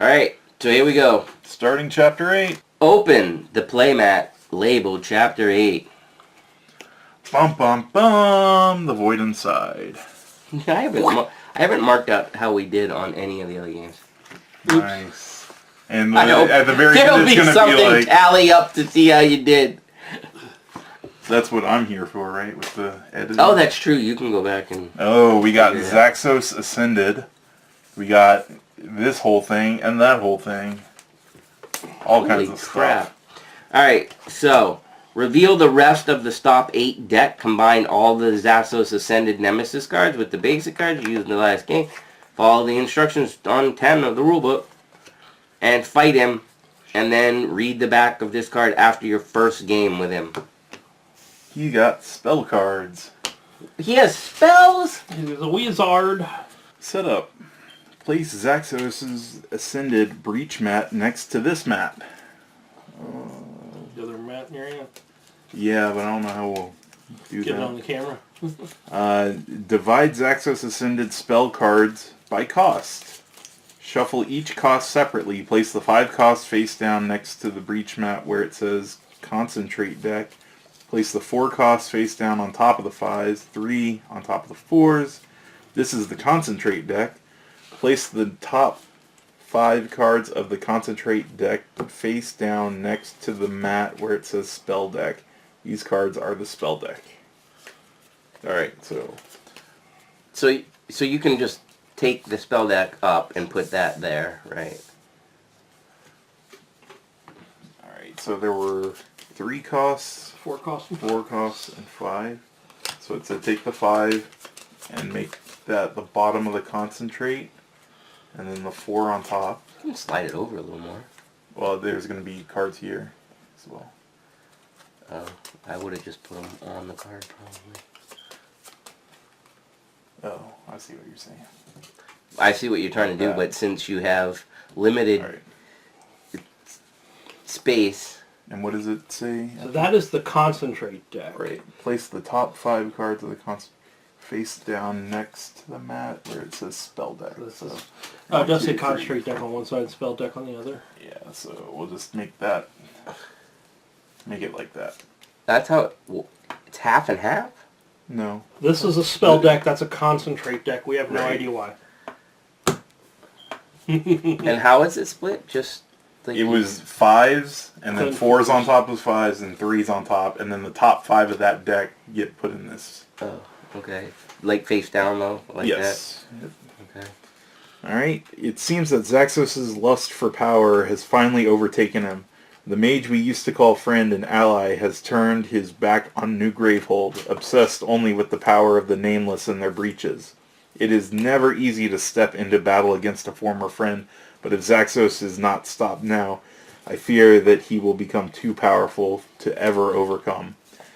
Alright, so here we go. Starting Chapter 8. Open the playmat labeled Chapter 8. Bum bum bum. The Void Inside. I haven't marked out how we did on any of the other games. Nice. And at the very there'll end, it's be going to something be like... tally up to see how you did. That's what I'm here for, right? With the editing. Oh, that's true. You can go back and... Oh, we got Zaxos Ascended. We got this whole thing and that whole thing. All kinds of crap. Alright, so... Reveal the rest of the Stop 8 deck. Combine all the Zaxos Ascended Nemesis cards with the basic cards you used in the last game. Follow the instructions on 10 of the rulebook. And fight him. And then read the back of this card after your first game with him. He got spell cards. He has spells? He's a wizard. Setup. Place Zaxos' Ascended Breach mat next to this mat. The other mat in your hand. Yeah, but I don't know how we'll do Get that. it on the camera. Divide Zaxos Ascended spell cards by cost. Shuffle each cost separately. Place the 5 costs face down next to the breach mat where it says Concentrate deck. Place the 4 costs face down on top of the 5s, 3 on top of the 4s. This is the Concentrate deck. Place the top 5 cards of the Concentrate deck face down next to the mat where it says Spell deck. These cards are the spell deck. Alright, So you can just take the spell deck up and put that there, right? Alright, so there were 3 costs, 4 costs. 4 costs, and 5. So it said take the 5 and make that the bottom of the Concentrate, and then the 4 on top. You can slide it over a little more. Well, there's going to be cards here as well. I would have just put them on the card, probably. Oh, I see what you're saying. I see what you're trying to do, but since you have limited space... And what does it say? So that is the Concentrate deck. Right. Place the top 5 cards of the Concentrate face down next to the mat where it says Spell deck. So, it does say Concentrate deck on one side and Spell deck on the other. Yeah, so we'll just make that... Make it like that. That's how it's half and half? No. This is a spell deck, that's a Concentrate deck. We have no idea why. And how is it split? Just like it was 5s, and then 4s on top of 5s, and 3s on top, and then the top 5 of that deck get put in this. Oh, okay. Like face down though? Like yes. That? Okay. Alright, it seems that Zaxos' lust for power has finally overtaken him. The mage we used to call friend and ally has turned his back on New Gravehold, obsessed only with the power of the Nameless and their breaches. It is never easy to step into battle against a former friend, but if Zaxos is not stopped now, I fear that he will become too powerful to ever overcome.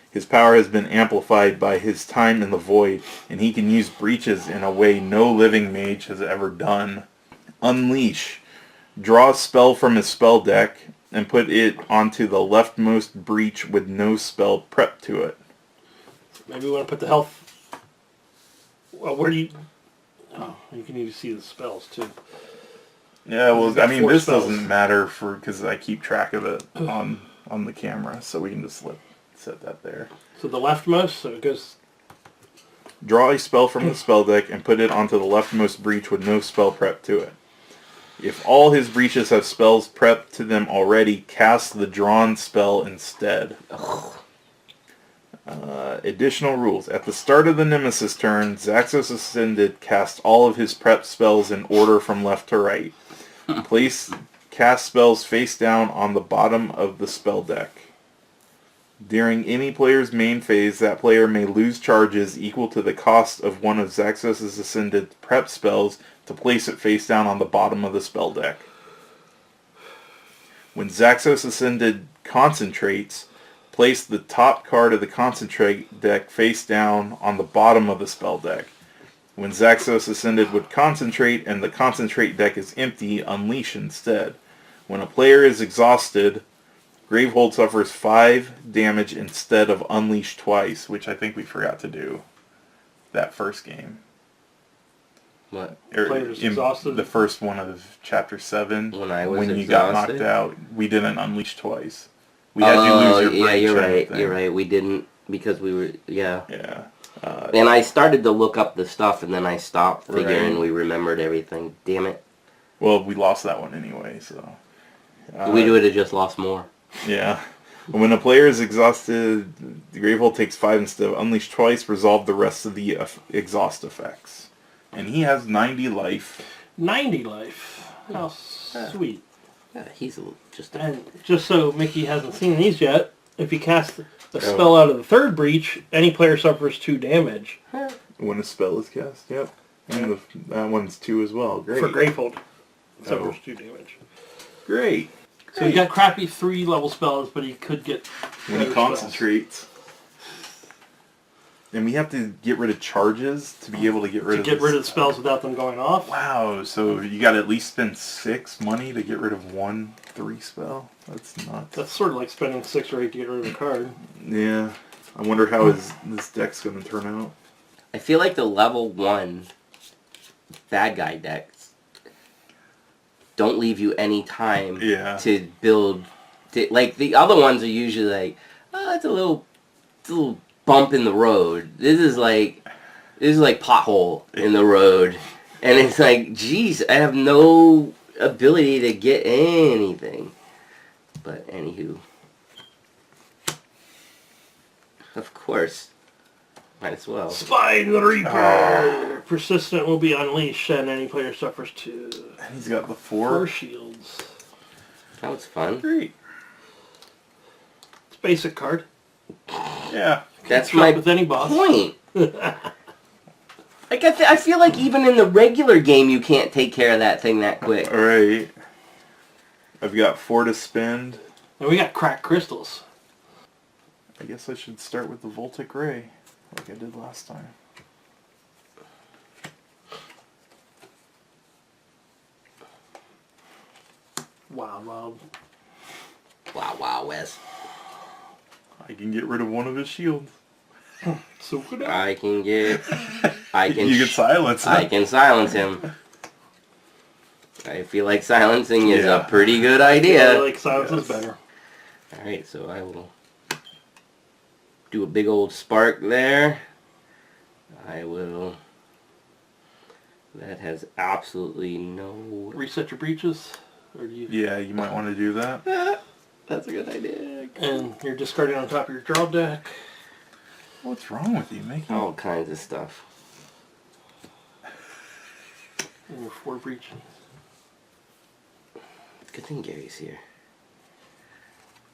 His power has been amplified by his time in the Void, and he can use breaches in a way no living mage has ever done. Unleash. Draw a spell from his spell deck, and put it onto the leftmost breach with no spell prep to it. Maybe we want to put the health... Well, where do you... Oh, you can even see the spells, too. Yeah, well, I mean, this spells. doesn't matter because I keep track of it on the camera, so we can just set that there. So the leftmost, so it goes... Draw a spell from the spell deck and put it onto the leftmost breach with no spell prep to it. If all his breaches have spells prepped to them already, cast the drawn spell instead. Additional rules. At the start of the Nemesis turn, Zaxos Ascended cast all of his prep spells in order from left to right. Place cast spells face down on the bottom of the spell deck. During any player's main phase, that player may lose charges equal to the cost of one of Zaxos' Ascended prep spells to place it face down on the bottom of the spell deck. When Zaxos Ascended concentrates, place the top card of the Concentrate deck face down on the bottom of the spell deck. When Zaxos Ascended would concentrate and the Concentrate deck is empty, unleash instead. When a player is exhausted, Gravehold suffers 5 damage instead of unleash twice, which I think we forgot to do that first game. What? Players in exhausted. the first one of Chapter 7, When I was you got exhausted? knocked out, we didn't unleash twice. We had you lose your yeah, break you're chain right. thing. You're right. We didn't because we were yeah. Yeah. And I started to look up the stuff, and then I stopped figuring Right. we remembered everything. Damn it. Well, we lost that one anyway, so. We would have just lost more. Yeah. When a player is exhausted, the Gravehold takes 5 instead of unleash twice, resolve the rest of the exhaust effects. And he has 90 life. 90 life. How sweet. Yeah, he's just a... And just so Mickey hasn't seen these yet, if you cast a spell out of the third breach, any player suffers 2 damage. When a spell is cast, yep. And that one's 2 as well. Great. For Gravehold. Suffers 2 damage. Great. So he got crappy 3-level spells, but he could get When he better concentrates. And we have to get rid of charges to be able to get rid spells. To of get rid of spells without them going off. Wow, so you got to at least spend 6 money to get rid of 1 3 spell? That's nuts. That's sort of like spending 6 or 8 to get rid of a card. Yeah. I wonder how this deck's going to turn out. I feel like the level 1 bad guy decks don't leave you any time to build. Like, the other ones are usually like, oh, it's a little bump in the road. This is like pothole in the road. And it's like, geez, I have no ability to get anything. But anywho. Of course. Might as well. Spine the Reaper! Persistent will be unleashed and any player suffers 2. And he's got the 4 4. shields. That was fun. Great. It's a basic card. Yeah. That's Shop my with any boss. point. Like, I feel like even in the regular game you can't take care of that thing that quick. Alright. I've got 4 to spend. And we got cracked crystals. I guess I should start with the Voltic Ray, like I did last time. Wow, wow. Wow, Wes. I can get rid of one of his shields. So good. I can You can silence him. I can silence him. I feel like silencing is a pretty good I idea. like silence is better. Alright, so I will do a big old spark there. I will... That has absolutely no... Reset your breaches. Or do you... Yeah, you might want to do that. That's a good idea. And you're discarding on top of your draw deck. What's wrong with you, Mickey? All kinds of stuff. And your 4 breaches. Good thing Gary's here.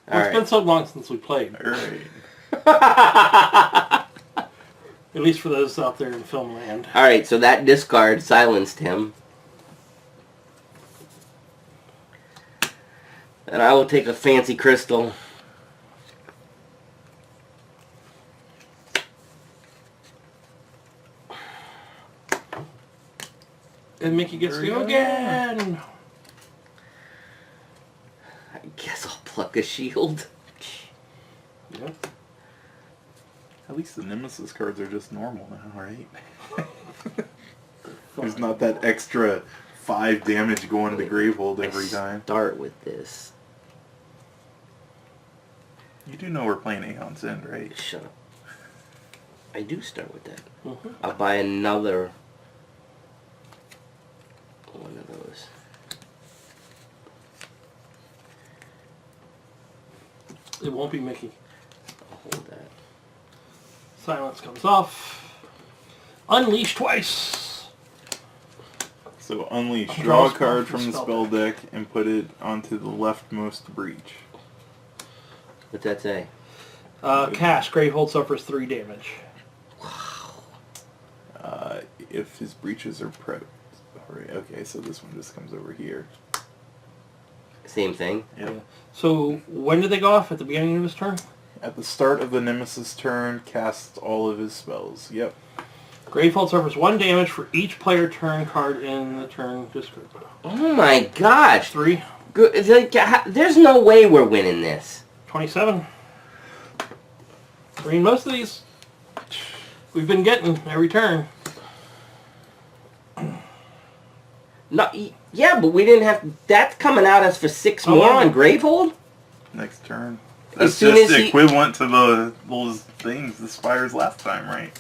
Well, it's been so long since we played. Alright. At least for those out there in film land. Alright, so that discard silenced him. And I will take a fancy crystal. And Mickey gets to go again. I guess I'll pluck a shield. Yeah. At least the Nemesis cards are just normal now, right? There's not that extra 5 damage going to Gravehold every time. Start with this. You do know we're playing Aeon's End, right? Shut up. I do start with that. Mm-hmm. I'll buy another one of those. It won't be Mickey. I'll hold that. Silence comes off. Unleash twice. So unleash. Draw Draw a a spell card from from the spell spell deck and put it onto the leftmost breach. What's that say? Cast. Gravehold suffers 3 damage. If his breaches are prepped. Alright, okay, so this one just comes over here. Same thing. Yep. So when did they go off? At the beginning of his turn? At the start of the Nemesis turn, casts all of his spells. Yep. Gravehold suffers 1 damage for each player turn card in the turn discard pile. Oh my gosh. 3. Good. It's like, there's no way we're winning this. 27. I mean, most of these we've been getting every turn. No, yeah, but we didn't have... That's coming out as for 6 Oh, more wow. on Gravehold? Next turn. As That's soon just as he- equivalent to those things, the Spires last time, right?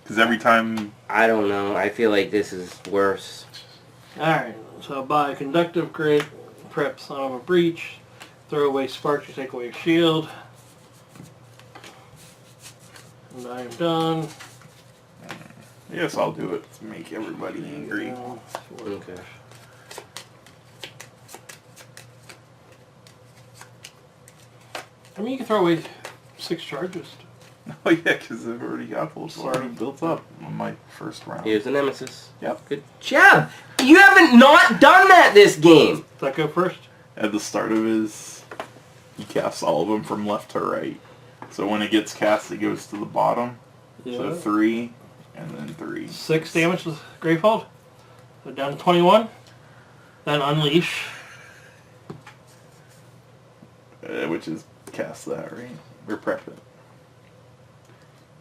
Because every time... I don't know. I feel like this is worse. Alright, so by conductive grid, prep Son of a Breach, throw away sparks, you take away a shield. And I am done. Yes, I'll do it to make everybody angry. Okay. I mean, you can throw away 6 charges. Oh yeah, because I've already got those already built up on my first round. Here's the Nemesis. Yep. Good job. You haven't not done that this game. Does that go first? At the start of his, he casts all of them from left to right. So when it gets cast, it goes to the bottom. Yeah. So 3, and then 3. 6 damage with Gravehold. So down to 21. Then Unleash. Which is cast that, right? Or prep it.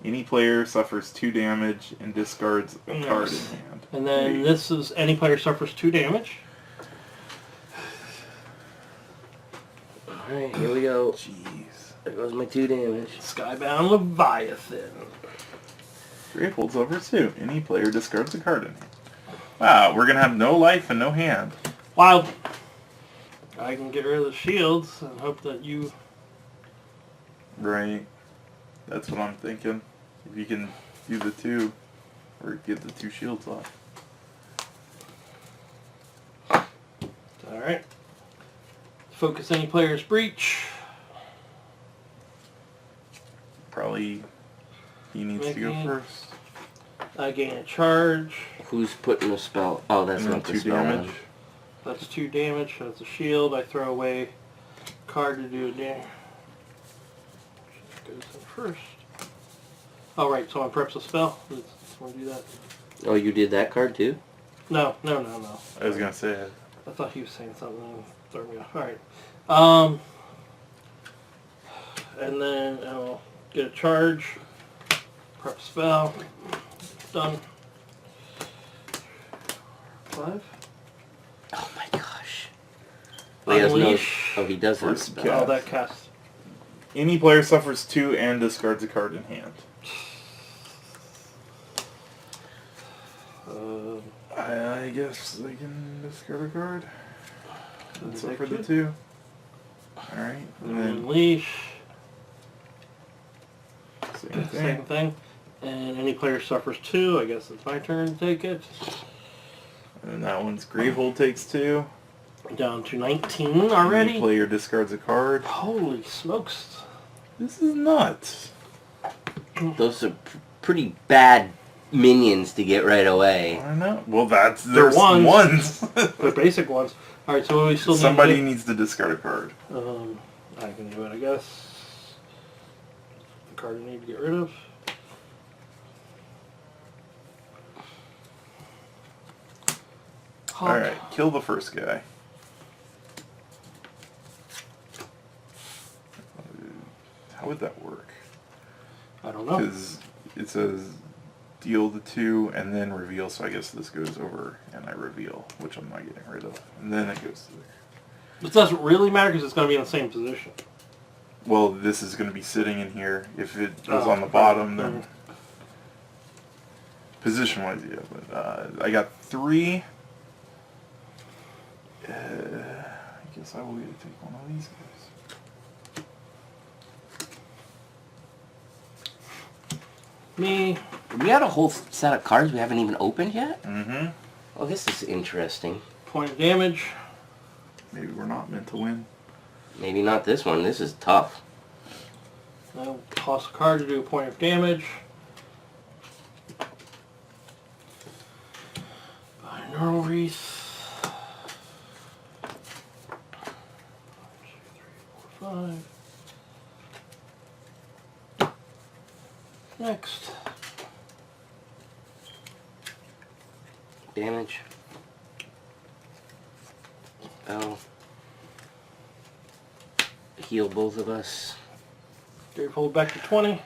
Any player suffers 2 damage and discards a card in hand. And then this is any player suffers 2 damage. Alright, here we go. Jeez. There goes my 2 damage. Skybound Leviathan. Gravehold's over 2. Any player discards a card in hand. Wow, we're gonna have no life and no hand. Wild. I can get rid of the shields and hope that you... Right. That's what I'm thinking. If you can do the 2, or get the 2 shields off. Alright. Focus any player's breach. Probably he needs to go Making- first. I gain a charge. Who's putting the spell? Oh, that's And then not the 2 spell damage. one. That's 2 damage. That's a shield. I throw away a card to do a damage. Goes in first. Oh, right. So on preps a spell. Let's want to do that. Oh, you did that card too? No. I was gonna say it. I thought he was saying something and threw me off. Alright. And then I'll get a charge. Prep spell. Done. 5. Oh my gosh. Well, he doesn't know. Unleash. Oh, he does have a First spell. cast. Oh, that cast. Any player suffers 2 and discards a card in hand. I guess they can discard a card. That's it for the 2. Alright, and then Unleash. same thing. Same thing. And any player suffers 2. I guess it's my turn to take it. And then that one's Gravehold takes 2. Down to 19 already. Any player discards a card. Holy smokes. This is nuts. Those are pretty bad minions to get right away. I know. Well, there's ones. ones. The basic ones. Alright, so we still Somebody need needs to discard a card. to... I can do it, I guess. The card I need to get rid of. Alright, kill the first guy. How would that work? I don't know. Because it says deal the 2 and then reveal, so I guess this goes over and I reveal, which I'm not getting rid of. And then it goes to there. It doesn't really matter because it's going to be in the same position. Well, this is going to be sitting in here. If it was Oh, on the bottom, then... mhm. Position-wise, yeah. But I got 3. I guess I will get to take one of these guys. Me. We got a whole set of cards we haven't even opened yet? Mm-hmm. Oh, this is interesting. Point of damage. Maybe we're not meant to win. Maybe not this one. This is tough. I'll toss a card to do a point of damage. Binaural Wreath. 1, 2, 3, 4, 5. Next. Damage. Oh. Heal both of us. Gravehold back to 20.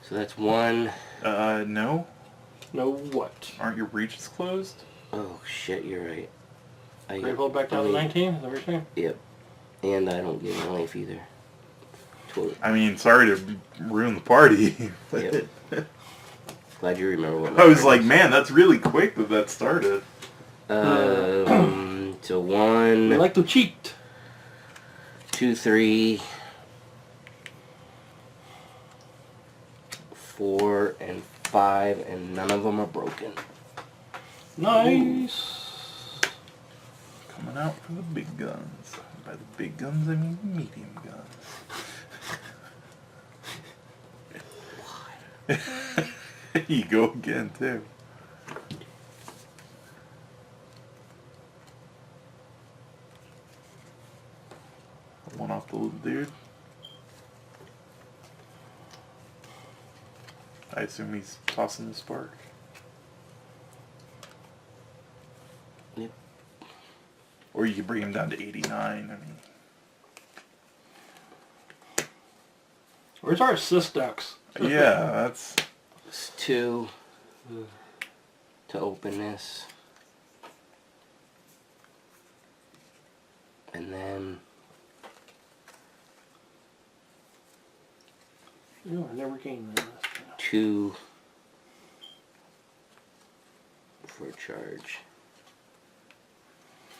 So that's 1. No. No what? Aren't your breaches closed? Oh shit, you're right. Gravehold back down to 19? Is that what you're saying? Yep. And I don't get a life either. Totally. I mean, sorry to ruin the party. Yep. Glad you remember what I was like, man, that's really quick that started. So 1, We like to cheat. 2, 3, 4, and 5, and none of them are broken. Nice. Coming out for the big guns. By the big guns, I mean medium guns. You go again, too. One off the little dude. I assume he's tossing the spark. Yep. Or you could bring him down to 89. I mean, Where's our assist decks? yeah, that's... It's 2 to open this. And then No, I never gained that. 2 for a charge.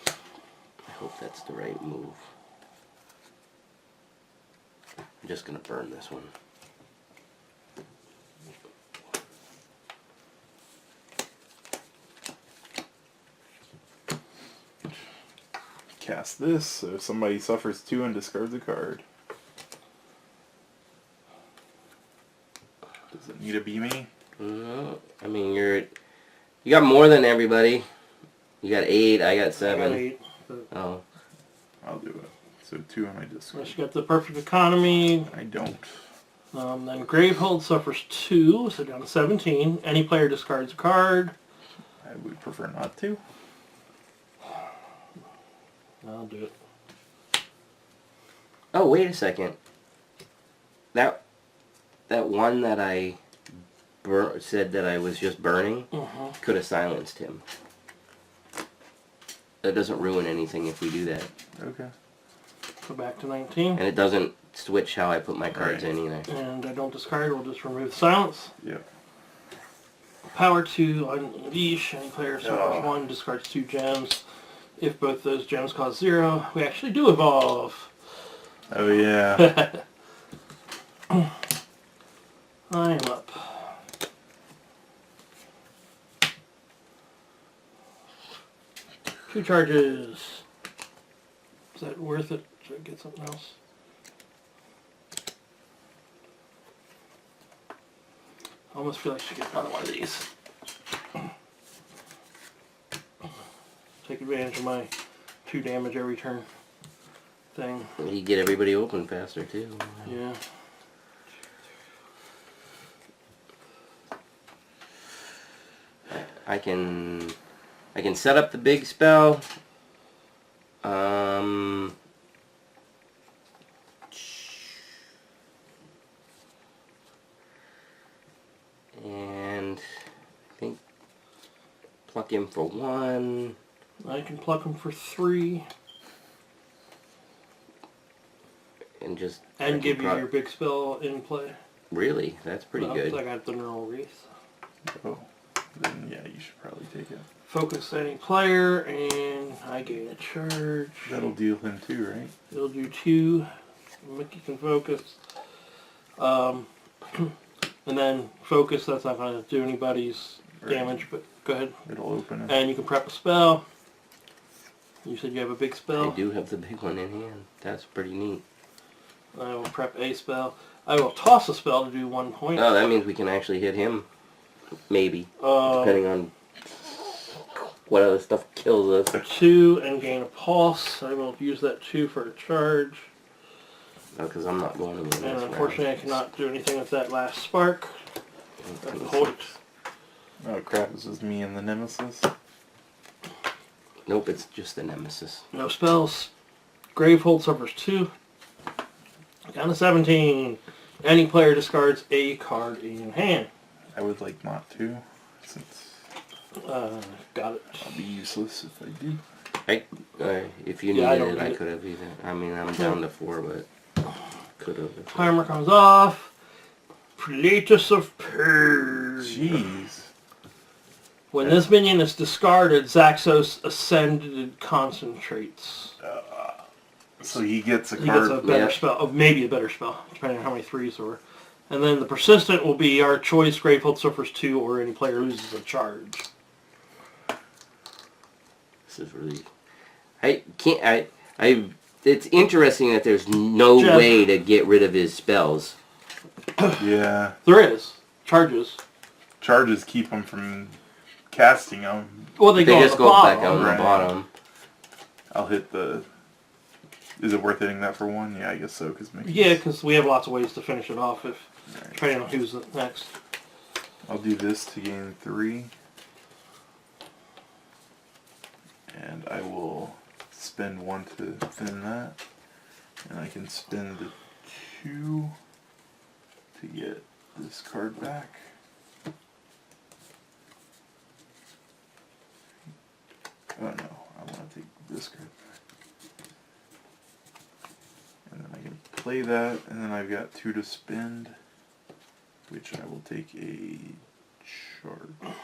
I hope that's the right move. I'm just gonna burn this one. Cast this, so if somebody suffers 2 and discards a card. Does it need to be me? No, I mean you got more than everybody. You got 8, I got 7. I got 8. Oh, I'll do it. So 2 on my discard. Unless you got the perfect economy. I don't. Then Gravehold suffers 2, so down to 17. Any player discards a card. I would prefer not to. I'll do it. oh, wait a second. That one that I said that I was just burning could have silenced him. That doesn't ruin anything if we do that. Okay. Go back to 19. And it doesn't switch how I put my cards Right. in either. And I don't discard, we'll just remove silence. Yep. Power 2, unleash. Any player suffers Oh. 1, discards 2 gems. If both those gems cause 0, we actually do evolve. Oh, yeah. I'm up. Two charges. Is that worth it? Should I get something else? I almost feel like I should get another one of these. Take advantage of my 2 damage every turn thing. You get everybody open faster too. Yeah. I can set up the big spell. And I think pluck him for 1. I can pluck them for 3 And just and give you your big spell in play. Really, that's pretty Well, good. I got the Neural Wreath. Oh. Then, yeah, you should probably take it. Focus any player, and I gain a charge. That'll deal him too, right? It'll do 2. Mickey can focus. And then focus, that's not going to do anybody's damage, but go ahead. It'll open it. And you can prep a spell. You said you have a big spell. I do have the big one in hand. That's pretty neat. I will prep a spell. I will toss a spell to do 1 point. Oh, that means we can actually hit him. Maybe. Depending on what other stuff kills us. 2 and gain a pulse. I will use that 2 for a charge. No, because I'm not going to win And this unfortunately I cannot do anything with that last spark. I have to hold it. Oh crap, this is me and the Nemesis. Nope, it's just the Nemesis. No spells. Gravehold suffers 2. Down to 17. Any player discards a card in hand. I would like not to. Since Got it. I'll be useless if I do. If you Yeah, I needed don't it, I need it. could have either. I mean, I'm down to 4, but could have. Timer comes off. Platus of Pain. Jeez. When this minion is discarded, Zaxos Ascended concentrates. So he gets a He card. gets a better Yeah. spell, maybe a better spell, depending on how many threes there were. And then the persistent will be our choice. Gravehold suffers 2, or any player loses a charge. This is really. I can't. I. It's interesting that there's no Jeff. way to get rid of his spells. Yeah. There is charges. Charges keep him from casting them. Well, they go on just the go bottom. back on Right. the bottom. I'll hit the... Is it worth hitting that for 1? Yeah, I guess so. Yeah, because we have lots of ways to finish it off, if depending on who's next. I'll do this to gain 3. And I will spend 1 to thin that. And I can spend the 2 to get this card back. Oh no, I want to take this card back. And then I can play that, and then I've got 2 to spend, which I will take a charge.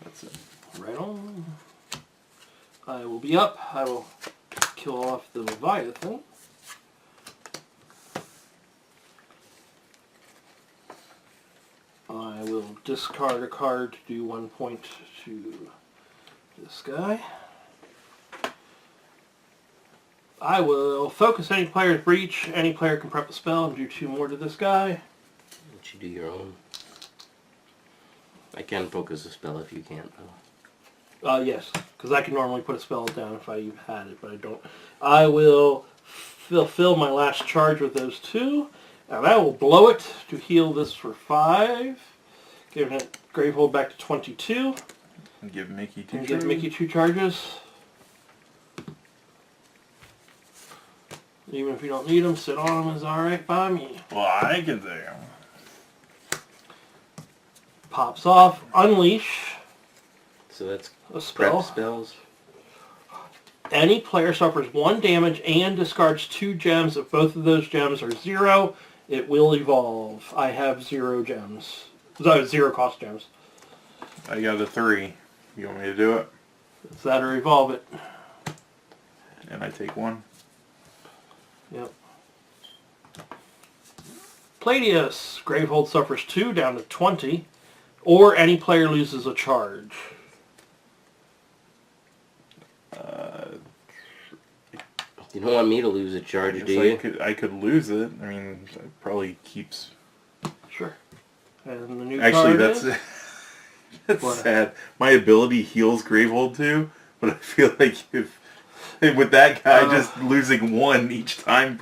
That's it. Right on. I will be up. I will kill off the Leviathan. I will discard a card to do 1 point to this guy. I will focus any player's breach. Any player can prep a spell and do 2 more to this guy. Let you do your own. I can focus a spell if you can't, though. Yes, because I can normally put a spell down if I had it, but I don't. I will fulfill my last charge with those 2, and I will blow it to heal this for 5, giving it Gravehold back to 22, And give Mickey 2 and charges. give Mickey 2 charges. Even if you don't need them, sit on them is alright by me. Well, I can take him. Pops off, unleash So that's a prep spell. spells. Any player suffers 1 damage and discards 2 gems. If both of those gems are 0, it will evolve. I have 0 gems. So 0 cost gems. I got a 3. You want me to do it? It's that or evolve it. And I take 1. Yep. Plateus. Gravehold suffers 2 down to 20. Or any player loses a charge. You don't want me to lose a charge, I do guess you? I could lose it. I mean, it probably keeps... Sure. And the new Actually, card that's is... that's What? sad. My ability heals Gravehold too, but I feel like if with that guy just losing 1 each time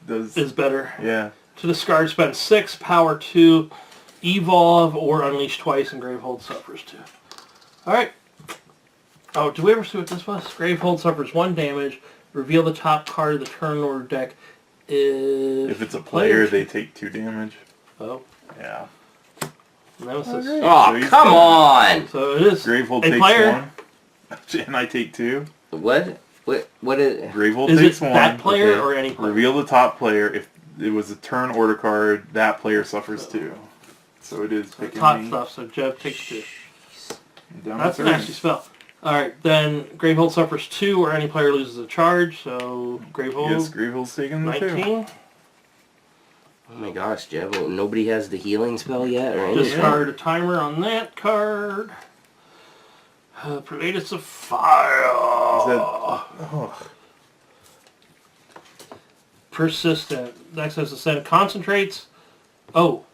does... is better. Yeah. To discard, spend 6, power 2, evolve, or unleash twice, and Gravehold suffers 2. Alright. Oh, did we ever see what this was? Gravehold suffers 1 damage. Reveal the top card of the turn order deck. If it's a player, they take 2 damage. Oh. Yeah. Nemesis. Oh, So he's come done. on! So it is Gravehold a takes player. 1. And I take 2. What? What is... Gravehold Is takes it 1. that player okay. or any player? Reveal the top player. If it was a turn order card, that player suffers 2. So it is picking Top me. stuff, so Jeb takes 2. Down That's to a 3. nasty spell. Alright, then Gravehold suffers 2, or any player loses a charge, so Gravehold Yes, Gravehold's taking the 2. 19. Oh my gosh, Jeff. Well, nobody has the healing spell yet, or anything? Discard a timer on that card. Predatus of Fire. Is that... Oh. Persistent. Next has Ascend. Concentrates. Oh.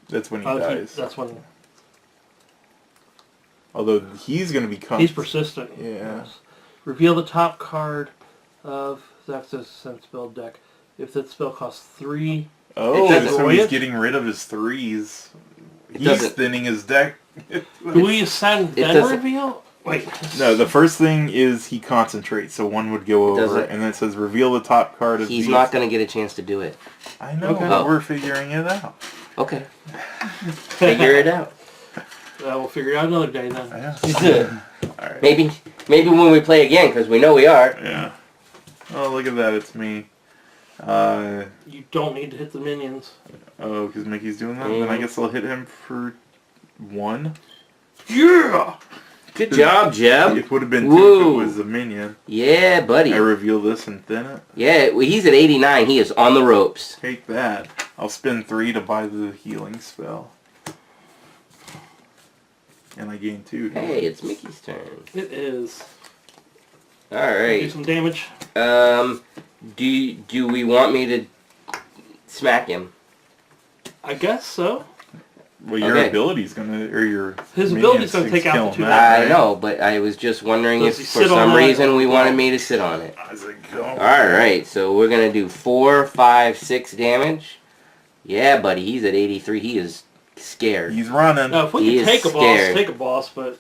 That's when he dies. That's when Although he's going to be he's persistent. Yeah. Yes. Reveal the top card of Zaxxas Ascend spell deck. If that spell costs 3, Oh, doesn't so destroy he's it? getting rid of his 3s. He's doesn't- thinning his deck. do we ascend It then doesn't- reveal? Wait. No, the first thing is he concentrates, so 1 would go over, doesn't- and then it says reveal the top card of He's the... not going to get a chance to do it. I know, Okay. but Oh. we're figuring it out. Okay. Figure it out. We'll figure it out another day then. Yeah. All right. Maybe when we play again, because we know we are. Yeah. Oh, look at that. It's me. You don't need to hit the minions. Oh, because Mickey's doing that? Then I guess I'll hit him for 1. Yeah! Good job, Jeb. It would have been 2 Woo. if it was a minion. Yeah, buddy. I reveal this and thin it. Yeah, well, he's at 89. He is on the ropes. Take that. I'll spend 3 to buy the healing spell. And I gain 2. Hey, it's Mickey's turn. It is. All Do right. some damage. Do we want me to smack him? I guess so. Well, your Okay. ability's gonna, or your His minion ability's gonna sticks take out the killing 2 that, I right? know, but I was just wondering Does if he for sit on some that? reason we wanted me to sit on it. I was like, go. All right, so we're gonna do 4, 5, 6 damage. Yeah, buddy, he's at 83. He is scared. He's running. Now, if we He can is take a boss, scared. take a boss, but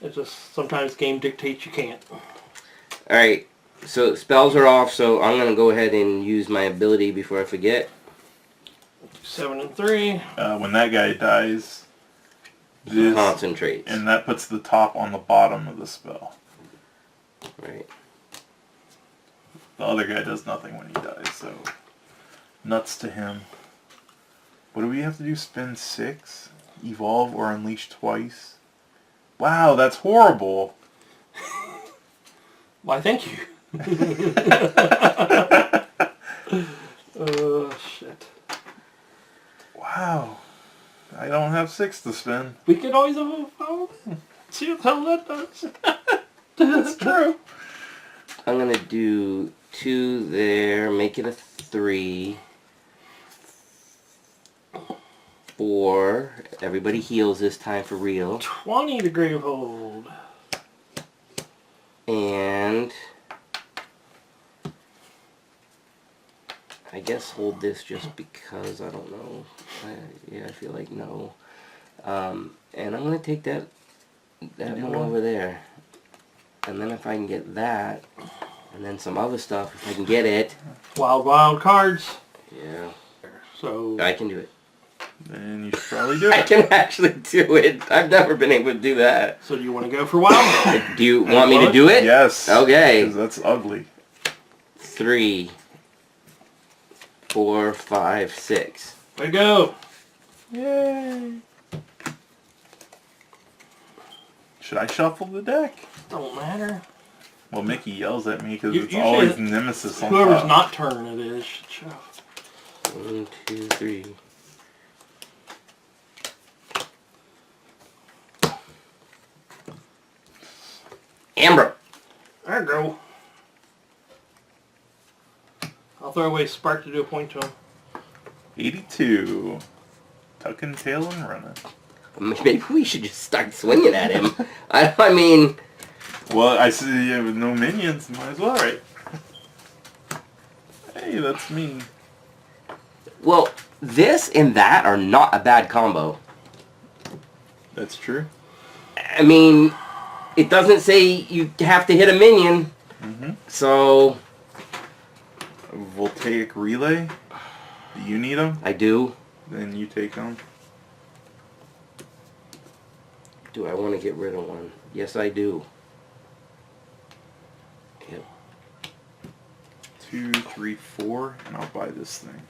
it's just sometimes game dictates you can't. All right, so spells are off, so I'm gonna go ahead and use my ability before I forget. 7 and 3. When that guy dies, this, Concentrates. and that puts the top on the bottom of the spell. Right. The other guy does nothing when he dies, so nuts to him. What do we have to do? Spend 6? Evolve or unleash twice? Wow, that's horrible. Why, thank you. Shit. Wow. I don't have 6 to spend. We could always see what the hell that does. That's true. I'm gonna do 2 there, make it a 3. 4. Everybody heals this time for real. 20 to Gravehold. And I guess hold this just because I don't know. Yeah, I feel like no. And I'm gonna take that one over there. And then if I can get that, and then some other stuff, if I can get it. Wild cards. Yeah. So I can do it. Then you should probably do I it. can actually do it. I've never been able to do that. So do you want to go for wild? Do you want me to do it? Yes. Okay. 'Cause that's ugly. 3, 4, 5, 6. Way to go. Yay. Should I shuffle the deck? Don't matter. Well, Mickey yells at me because You- it's usually always it's Nemesis on Whoever's top. not turning it is should shove. 1, 2, 3. Amber. There you go. I'll throw away Spark to do a point to him. 82. Tucking tail and running. Maybe we should just start swinging at him. I mean, Well, I see you with no minions. Might as well, right? Hey, that's me. well, this and that are not a bad combo. That's true. I mean, it doesn't say you have to hit a minion. So, Voltaic relay. Do you need them? I do. Then you take them. Do I want to get rid of one? Yes, I do. Yep. 2, 3, 4, and I'll buy this thing.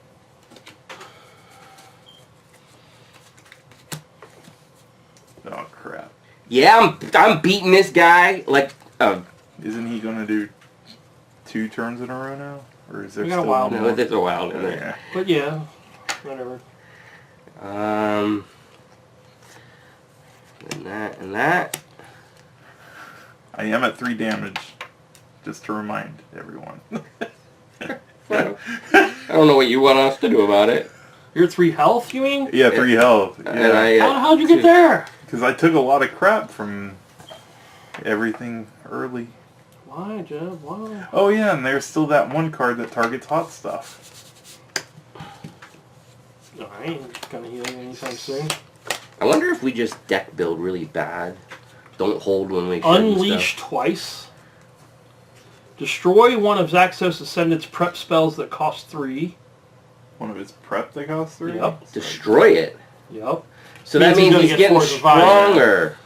Oh crap! Yeah, I'm beating this guy like Isn't he gonna do 2 turns in a row now, or is there We got a still while one now. more? no, there's a while in there. Yeah. But yeah, whatever. And that. I am at 3 damage, just to remind everyone. I don't know what you want us to do about it. You're 3 health, you mean? Yeah, 3 health. And Yeah, How'd you get there? because I took a lot of crap from everything early. Why, Jeb? Why? Oh yeah, and there's still that one card that targets hot stuff. No, I ain't gonna heal you anytime soon. I wonder if we just deck build really bad. Don't hold when we should and Unleash stuff. twice. Destroy one of Zaxos Ascendant's prep spells that cost 3. One of his prep that costs 3? Yep. Destroy it. Yep. So that means he's getting 4 survive. stronger.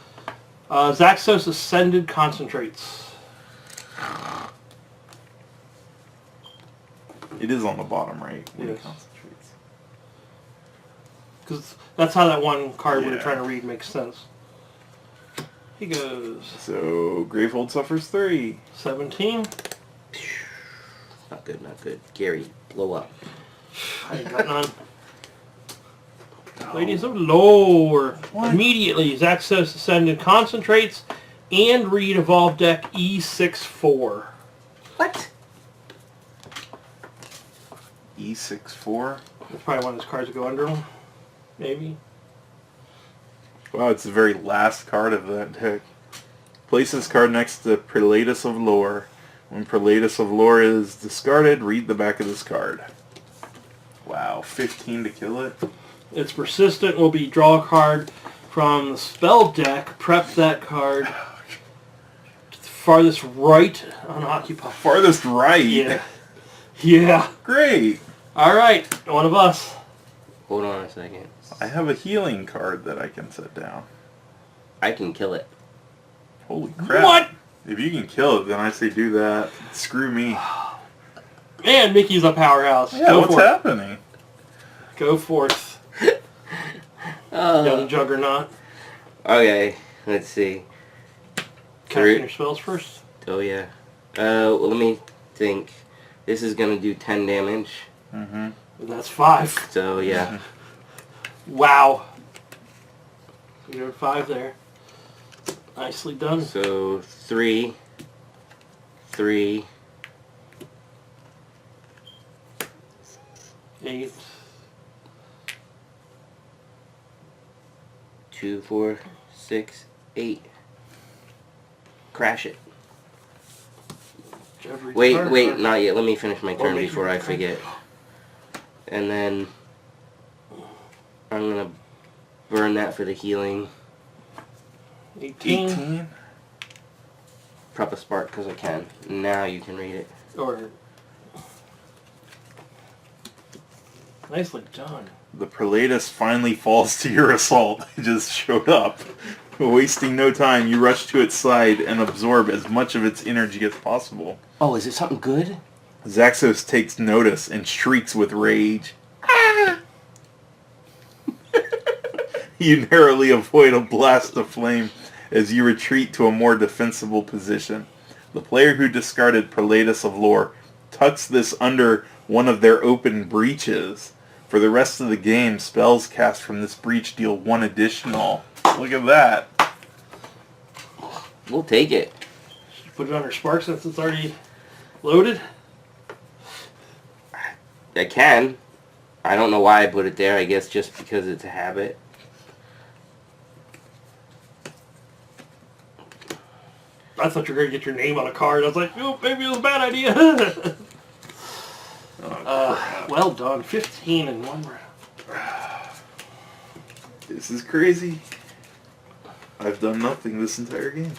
Zaxos Ascended Concentrates. It is on the bottom right when Yes. it concentrates. Because that's how that one card we were Yeah. trying to read makes sense. He goes So Gravehold suffers 3. 17. Not good, not good. Gary, blow up. I ain't got none. Ladies of Lore. What? Immediately, Zaxos Ascended Concentrates and read Evolve Deck E64. What? E64. That's probably one of those cards that go under them. Maybe. Wow, it's the very last card of that deck. Place this card next to Prelatus of Lore. When Prelatus of Lore is discarded, read the back of this card. Wow, 15 to kill it? It's persistent. Will be draw a card from the spell deck. Prep that card. To the farthest right, unoccupied. Farthest right? Yeah. Yeah. Great! Alright, one of us. Hold on a second. I have a healing card that I can set down. I can kill it. Holy crap. What? If you can kill it, then I say do that. Screw me. Man, Mickey's a powerhouse. Yeah, Go what's forth. happening? Go forth. Young Juggernaut. Okay, let's see. Casting your spells first. Oh yeah. Well, let me think. This is gonna do 10 damage. Mm-hmm. And that's 5. So yeah. Wow. You're at 5 there. Nicely done. So 3, 3, 8. 2, 4, 6, 8. Crash it. Jeffrey's Wait, turn. wait, not yet. Let me finish my turn make before your I turn. forget. And then I'm gonna burn that for the healing. 18. 18? Prep a spark because I can. Now you can read it. Or... Nicely done. The Prelatus finally falls to your assault. It just showed up. Wasting no time, you rush to its side and absorb as much of its energy as possible. Oh, is it something good? Zaxos takes notice and shrieks with rage. You narrowly avoid a blast of flame as you retreat to a more defensible position. The player who discarded Prelatus of Lore tucks this under one of their open breaches. For the rest of the game, spells cast from this breach deal 1 additional. Look at that. We'll take it. Should you put it under Spark since it's already loaded? I can. I don't know why I put it there. I guess just because it's a habit. I thought you were going to get your name on a card. I was like, oh, maybe it was a bad idea. Well done. 15 in 1 round. This is crazy. I've done nothing this entire game.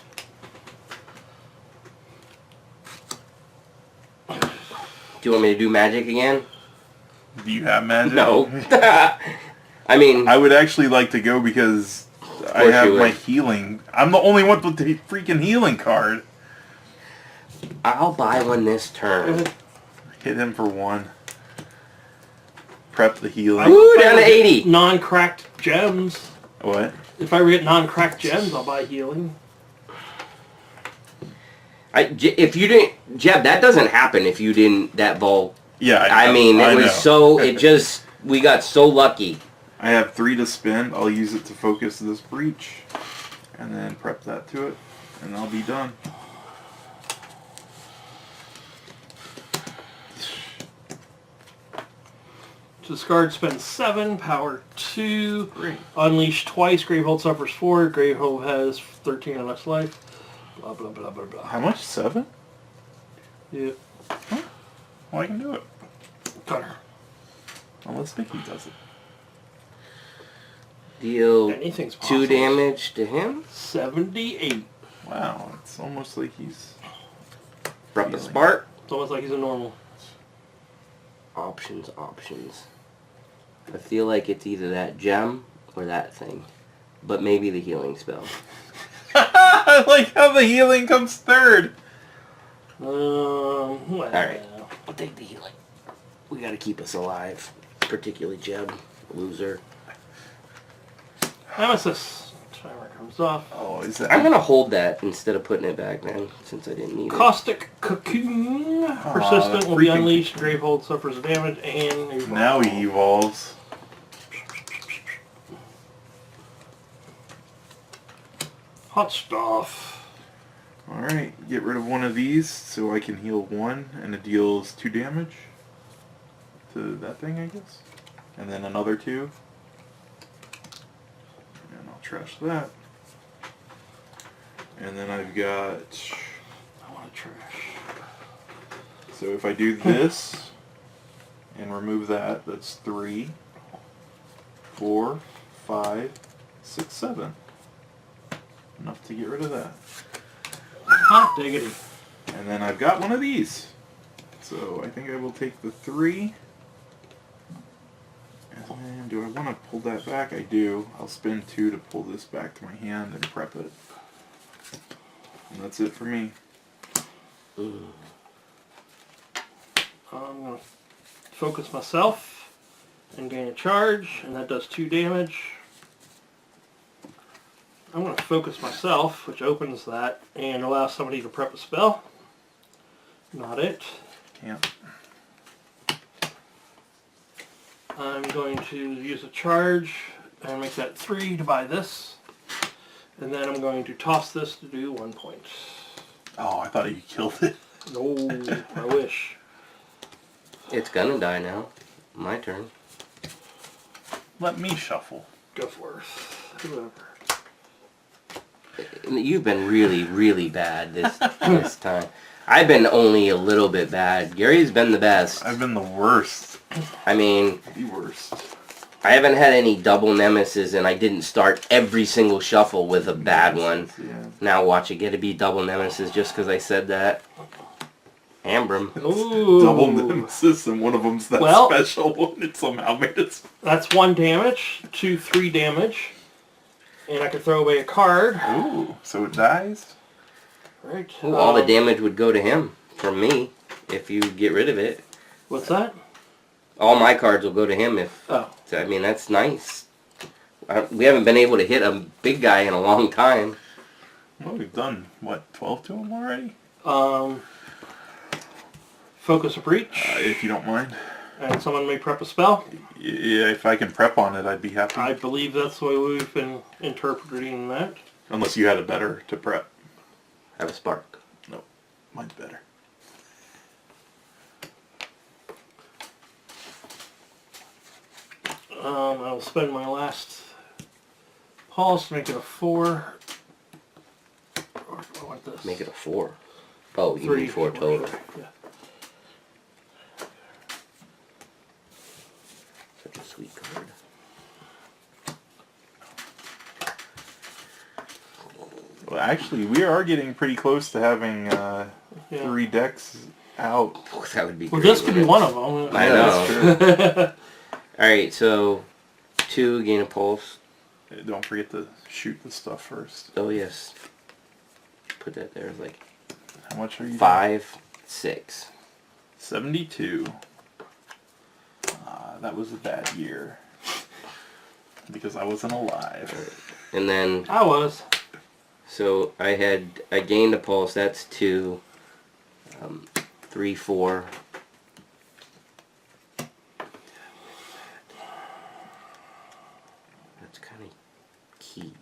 Do you want me to do magic again? Do you have magic? No. I mean, I would actually like to go because I course have you would. my healing. I'm the only one with the freaking healing card. I'll buy one this turn. Hit him for 1. Prep the healing. Ooh, down to 80. Non-cracked gems. What? If I get non-cracked gems, I'll buy healing. If you didn't, Jeb, that doesn't happen if you didn't, that vault. Yeah, I mean, it was so, it just, we got so lucky. I have 3 to spend. I'll use it to focus this breach. And then prep that to it. And I'll be done. Discard, spend 7, power 2, Great. unleash twice, Gravehold suffers 4, Gravehold has 13 or less life, blah blah blah blah blah. How much? 7? Yeah, Well, I can do it. cutter. Unless Mickey does it. Deal Anything's possible. 2 damage to him. 78. Wow, it's almost like he's... Prep a Healing. spark. It's almost like he's a normal. Options, options. I feel like it's either that gem or that thing. But maybe the healing spell. I like how the healing comes third. Well, Alright, I'll take the healing. We gotta keep us alive. Particularly Jeb. Loser. Nemesis. Timer comes off. Oh, is that? I'm gonna hold that instead of putting it back then, since I didn't need it. Caustic Cocoon. Persistent will be freaking- unleashed. Gravehold suffers damage and evolve. Now he evolves. Hot stuff. Alright, get rid of one of these so I can heal one, and it deals 2 damage to that thing, I guess. And then another 2. And I'll trash that. And then I've got... I want to trash. So if I do this and remove that, that's 3, 4, 5, 6, 7. Enough to get rid of that. Hot diggity. And then I've got one of these. So I think I will take the 3. And then do I want to pull that back? I do. I'll spend 2 to pull this back to my hand and prep it. And that's it for me. I'm going to focus myself and gain a charge, and that does 2 damage. I'm going to focus myself, which opens that and allows somebody to prep a spell. Not it. Yeah. I'm going to use a charge and make that 3 to buy this. And then I'm going to toss this to do 1 point. Oh, I thought you killed it. No, I wish. It's gonna die now. My turn. Let me shuffle. Go for it. Whoever. You've been really, really bad this time. I've been only a little bit bad. Gary's been the best. I've been the worst. I mean, The worst. I haven't had any double nemesis, and I didn't start every single shuffle with a bad one. Yeah. Now watch it get to be double nemesis just because I said that. Ambrim. Ooh. Double nemesis, and one of them's that Well- special one. It somehow made it. That's 1 damage, 2, 3 damage. And I can throw away a card. Ooh, so it dies? Right. Ooh, all the damage would go to him from me if you get rid of it. What's that? All my cards will go to him if... Oh. I mean, that's nice. We haven't been able to hit a big guy in a long time. Well, we've done, what, 12 to them already? Focus a breach. If you don't mind. And someone may prep a spell. Yeah, if I can prep on it, I'd be happy. I believe that's the way we've been interpreting that. Unless you had a better to prep. Have a spark. Nope, mine's better. I'll spend my last pulse to make it a 4. Or do I want this? Make it a 4. Oh, you 3. need 4 total. Yeah. Such a sweet card. Well, actually, we are getting pretty close to having Yeah. 3 decks out. Oh, that would be Well, great. this could be one of them. I Yeah, know. that's true. Alright, so 2, gain a pulse. Don't forget to shoot the stuff first. Oh, yes. Put that there. Like How much are you? 5, 6. 72. That was a bad year. Because I wasn't alive. And then, I was. so I gained a pulse. That's 2. 3, 4. That's kind of key.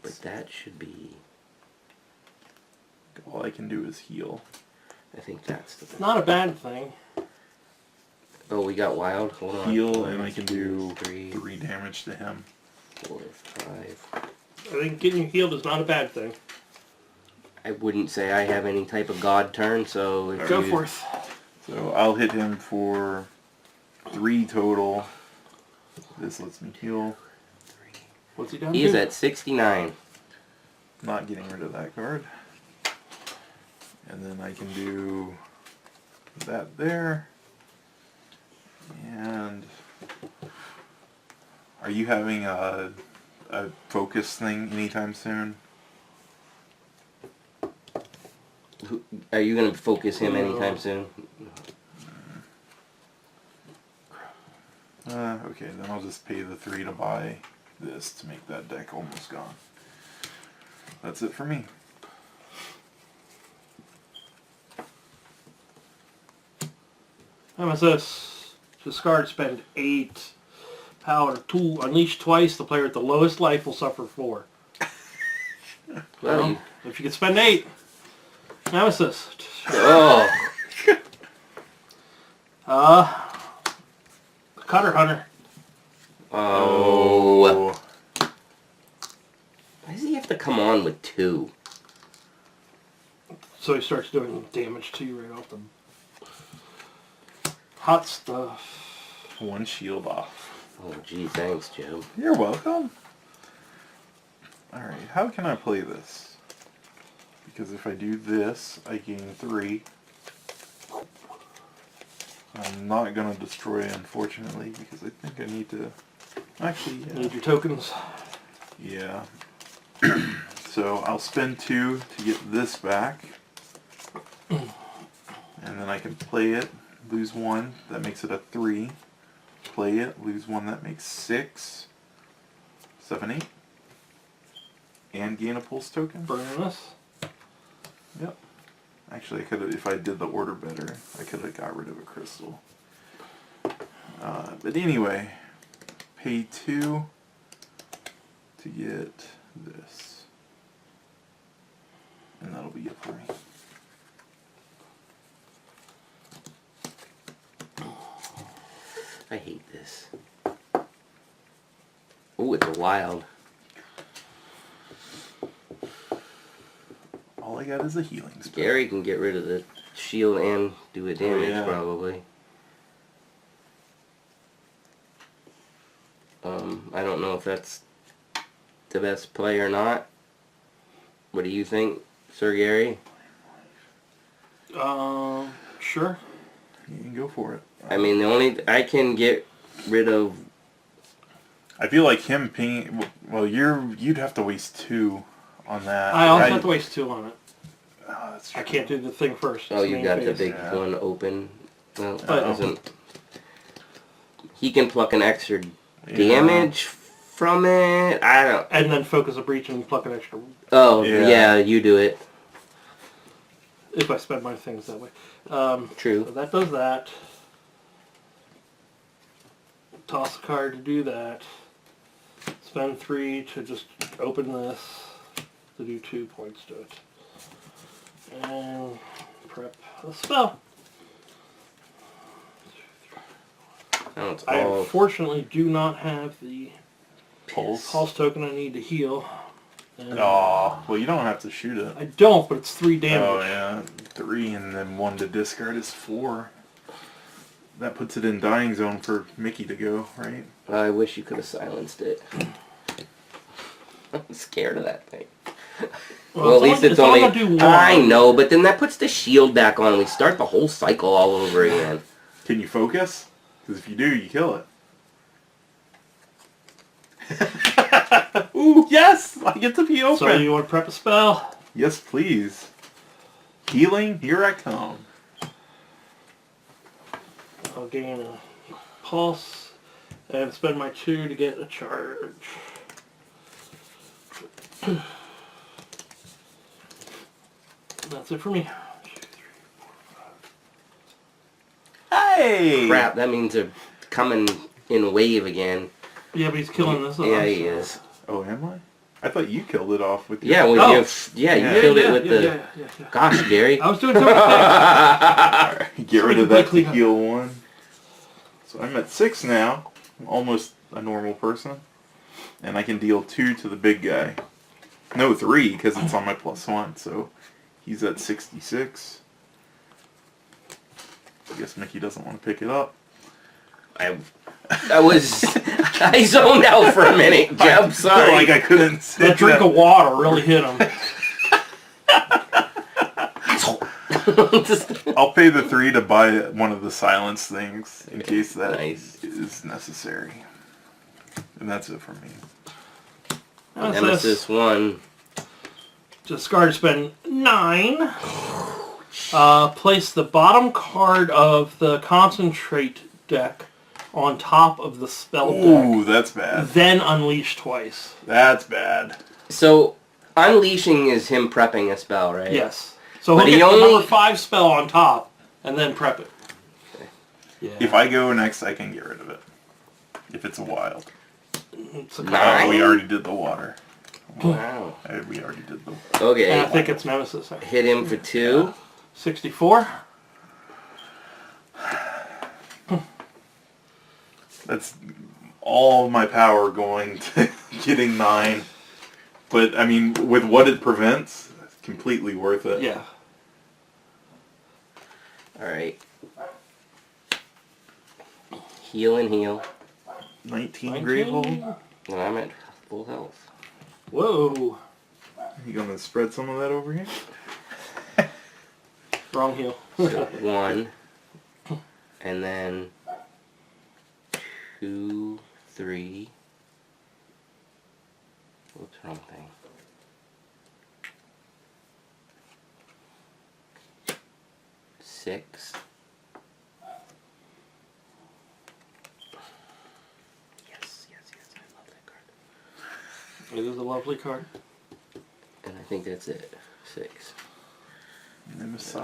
But that should be... All I can do is heal. I think that's the... Not a bad thing. Oh, we got wild. Hold on. Heal, 1, and I can 2, do 3, 3 damage to him. 4, 5. I think getting you healed is not a bad thing. I wouldn't say I have any type of god turn, so if Go you, forth. So I'll hit him for 3 total. This lets me heal. What's he down He is to? at 69. Not getting rid of that card. And then I can do that there. And Are you having a focus thing anytime soon? Are you going to focus him anytime soon? Okay, then I'll just pay the 3 to buy this to make that deck almost gone. That's it for me. Nemesis. Discard, spend 8 power. 2. Unleash twice. The player at the lowest life will suffer 4. Well, If you can spend 8. Nemesis. oh. Cutter Hunter. Oh. Why does he have to come on with 2? So he starts doing damage to you right off the... Hot stuff. 1 shield off. Oh, gee, thanks, Joe. You're welcome. Alright, how can I play this? Because if I do this, I gain 3. I'm not going to destroy it, unfortunately, because I think I need to... Actually, yeah. Need your tokens. Yeah. So I'll spend 2 to get this back. And then I can play it, lose 1, that makes it a 3. Play it, lose 1, that makes 6. 7, 8. And gain a pulse token. Burn this. Yep. Actually, I could have, if I did the order better, I could have got rid of a crystal. But anyway, pay 2 to get this. And that'll be it for me. I hate this. Oh, it's a wild. All I got is a healing spell. Gary can get rid of the shield and do a damage, yeah. probably. I don't know if that's the best play or not. What do you think, Sir Gary? Sure. You can go for it. I mean, the only... I can get rid of... I feel like him paying... Well, you'd have to waste 2 on that. I also have to waste 2 on it. Oh, that's true. I can't do the thing first. Oh, It's you main got the phase. big Yeah. one open. Well, that But- doesn't... He can pluck an extra damage from it. I don't... And then focus a breach and pluck an extra. Oh, Yeah. yeah, you do it. If I spend my things that way. True. So that does that. Toss a card to do that. Spend 3 to just open this. To do 2 points to it. And prep a spell. Oh, it's I all... unfortunately do not have the Pulse. pulse token I need to heal. And Oh, well, you don't have to shoot it. I don't, but it's 3 damage. Oh, yeah. 3 and then 1 to discard is 4. That puts it in dying zone for Mickey to go, right? I wish you could have silenced it. I'm scared of that thing. Well, at least it's only... gonna do 1. I know, but then that puts the shield back on and we start the whole cycle all over again. Can you focus? Because if you do, you kill it. Ooh, yes! I get to be open! So you want to prep a spell? Yes, please. Healing, here I come. I'll gain a pulse and spend my 2 to get a charge. That's it for me. Hey! Crap, that means they're coming in a wave again. Yeah, but he's killing this off. Yeah, he so- is. Oh, am I? I thought you killed it off with your... Yeah, with Oh. your... Yeah, you Yeah. killed it with the... Yeah. Gosh, Gary. I was doing so many things. Get rid of that to Clean up. heal 1. So I'm at 6 now. I'm almost a normal person. And I can deal 2 to the big guy. No, 3, because it's on my +1. So he's at 66. I guess Mickey doesn't want to pick it up. I was... I zoned out for a minute, Jeb. Sorry. Like I couldn't That sit drink there. of water really hit him. Just- I'll pay the 3 to buy one of the silence things in case that Nice. is necessary. And that's it for me. Nemesis 1. Discard to spend 9. Place the bottom card of the concentrate deck on top of the spell Ooh, deck. that's bad. Then unleash twice. That's bad. So, unleashing is him prepping a spell, right? Yes. So But he'll he get the only- number 5 spell on top, and then prep it. Yeah. If I go next, I can get rid of it. If it's a wild. It's a Nine? We already did the water. Wow. We already did the... Okay. And I think it's Nemesis. Hit him for 2. 64. That's all my power going to getting 9. But, I mean, with what it prevents, it's completely worth it. Yeah. Alright. Heal and heal. 19 Gravehold. No, I'm at full health. Whoa. You gonna spread some of that over here? Wrong heal. So 1. And then 2, 3. Whoops, wrong thing. 6. Yes, I love that card. It is a lovely card. And I think that's it. 6. Nemesis.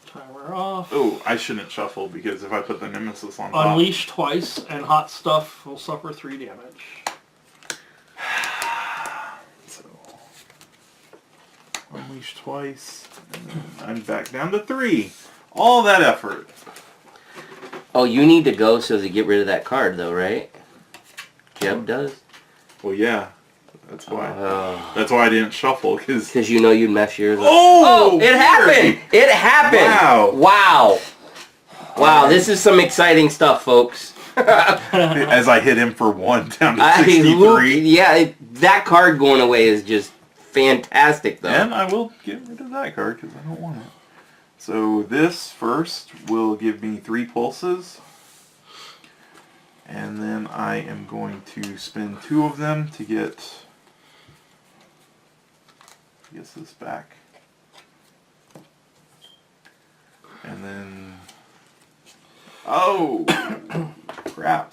Timer off. Oh, I shouldn't shuffle because if I put the Nemesis on top... Unleash twice, and hot stuff will suffer 3 damage. So... Unleash twice. And then I'm back down to 3. All that effort. Oh, you need to go so to get rid of that card, though, right? Jeb does? Well, yeah. That's why. Oh. That's why I didn't shuffle, because... Because you know you'd mess yours up. Oh! It happened! It happened! Wow. Wow! Wow, this is some exciting stuff, folks. As I hit him for 1 down to I 63. yeah, that card going away is just fantastic, though. And I will get rid of that card because I don't want it. So this first will give me 3 pulses. And then I am going to spend 2 of them to get... I guess this back. And then... Oh! Crap.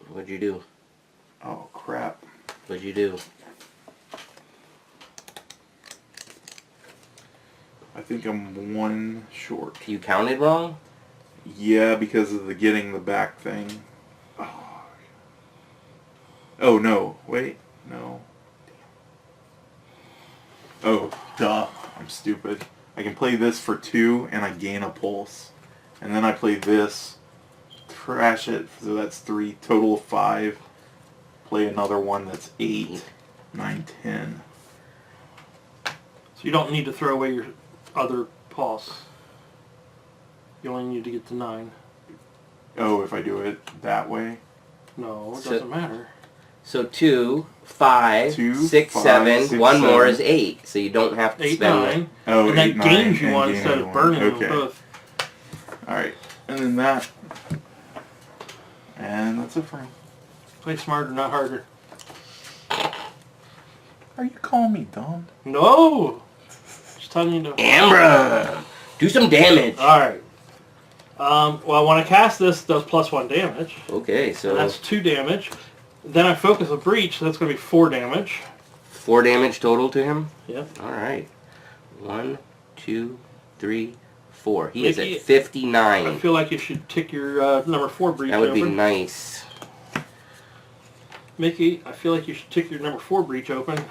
What'd you do? Oh, crap. What'd you do? I think I'm 1 short. You counted wrong? Yeah, because of the getting the back thing. Oh no. Wait. No. Oh, duh. I'm stupid. I can play this for 2 and I gain a pulse. And then I play this, trash it, so that's 3, total of 5. Play another one that's 8, 9, 10. So you don't need to throw away your other pulse. You only need to get to 9. Oh, if I do it that way? No, it So- doesn't matter. So 2, 5, 2, 6, 5, 7. 6, 1 more 7. is 8. So you don't have to 8, spend 9. Oh, and 8, that 9, gains you and 1 gain instead of 1. burning Okay. them both. Alright, and then that. And that's it for me. Play smarter, not harder. Are you calling me dumb? No! Just telling you to... Ambra! Do some damage! Alright. Well, when I cast this, it does +1 damage. Okay, so And that's 2 damage. Then I focus a breach, so that's going to be 4 damage. 4 damage total to him? Yep. Alright. 1, 2, 3, 4. He is Mickey, at 59. I feel like you should tick your number 4 breach That would be open. nice. Mickey, I feel like you should tick your number 4 breach open.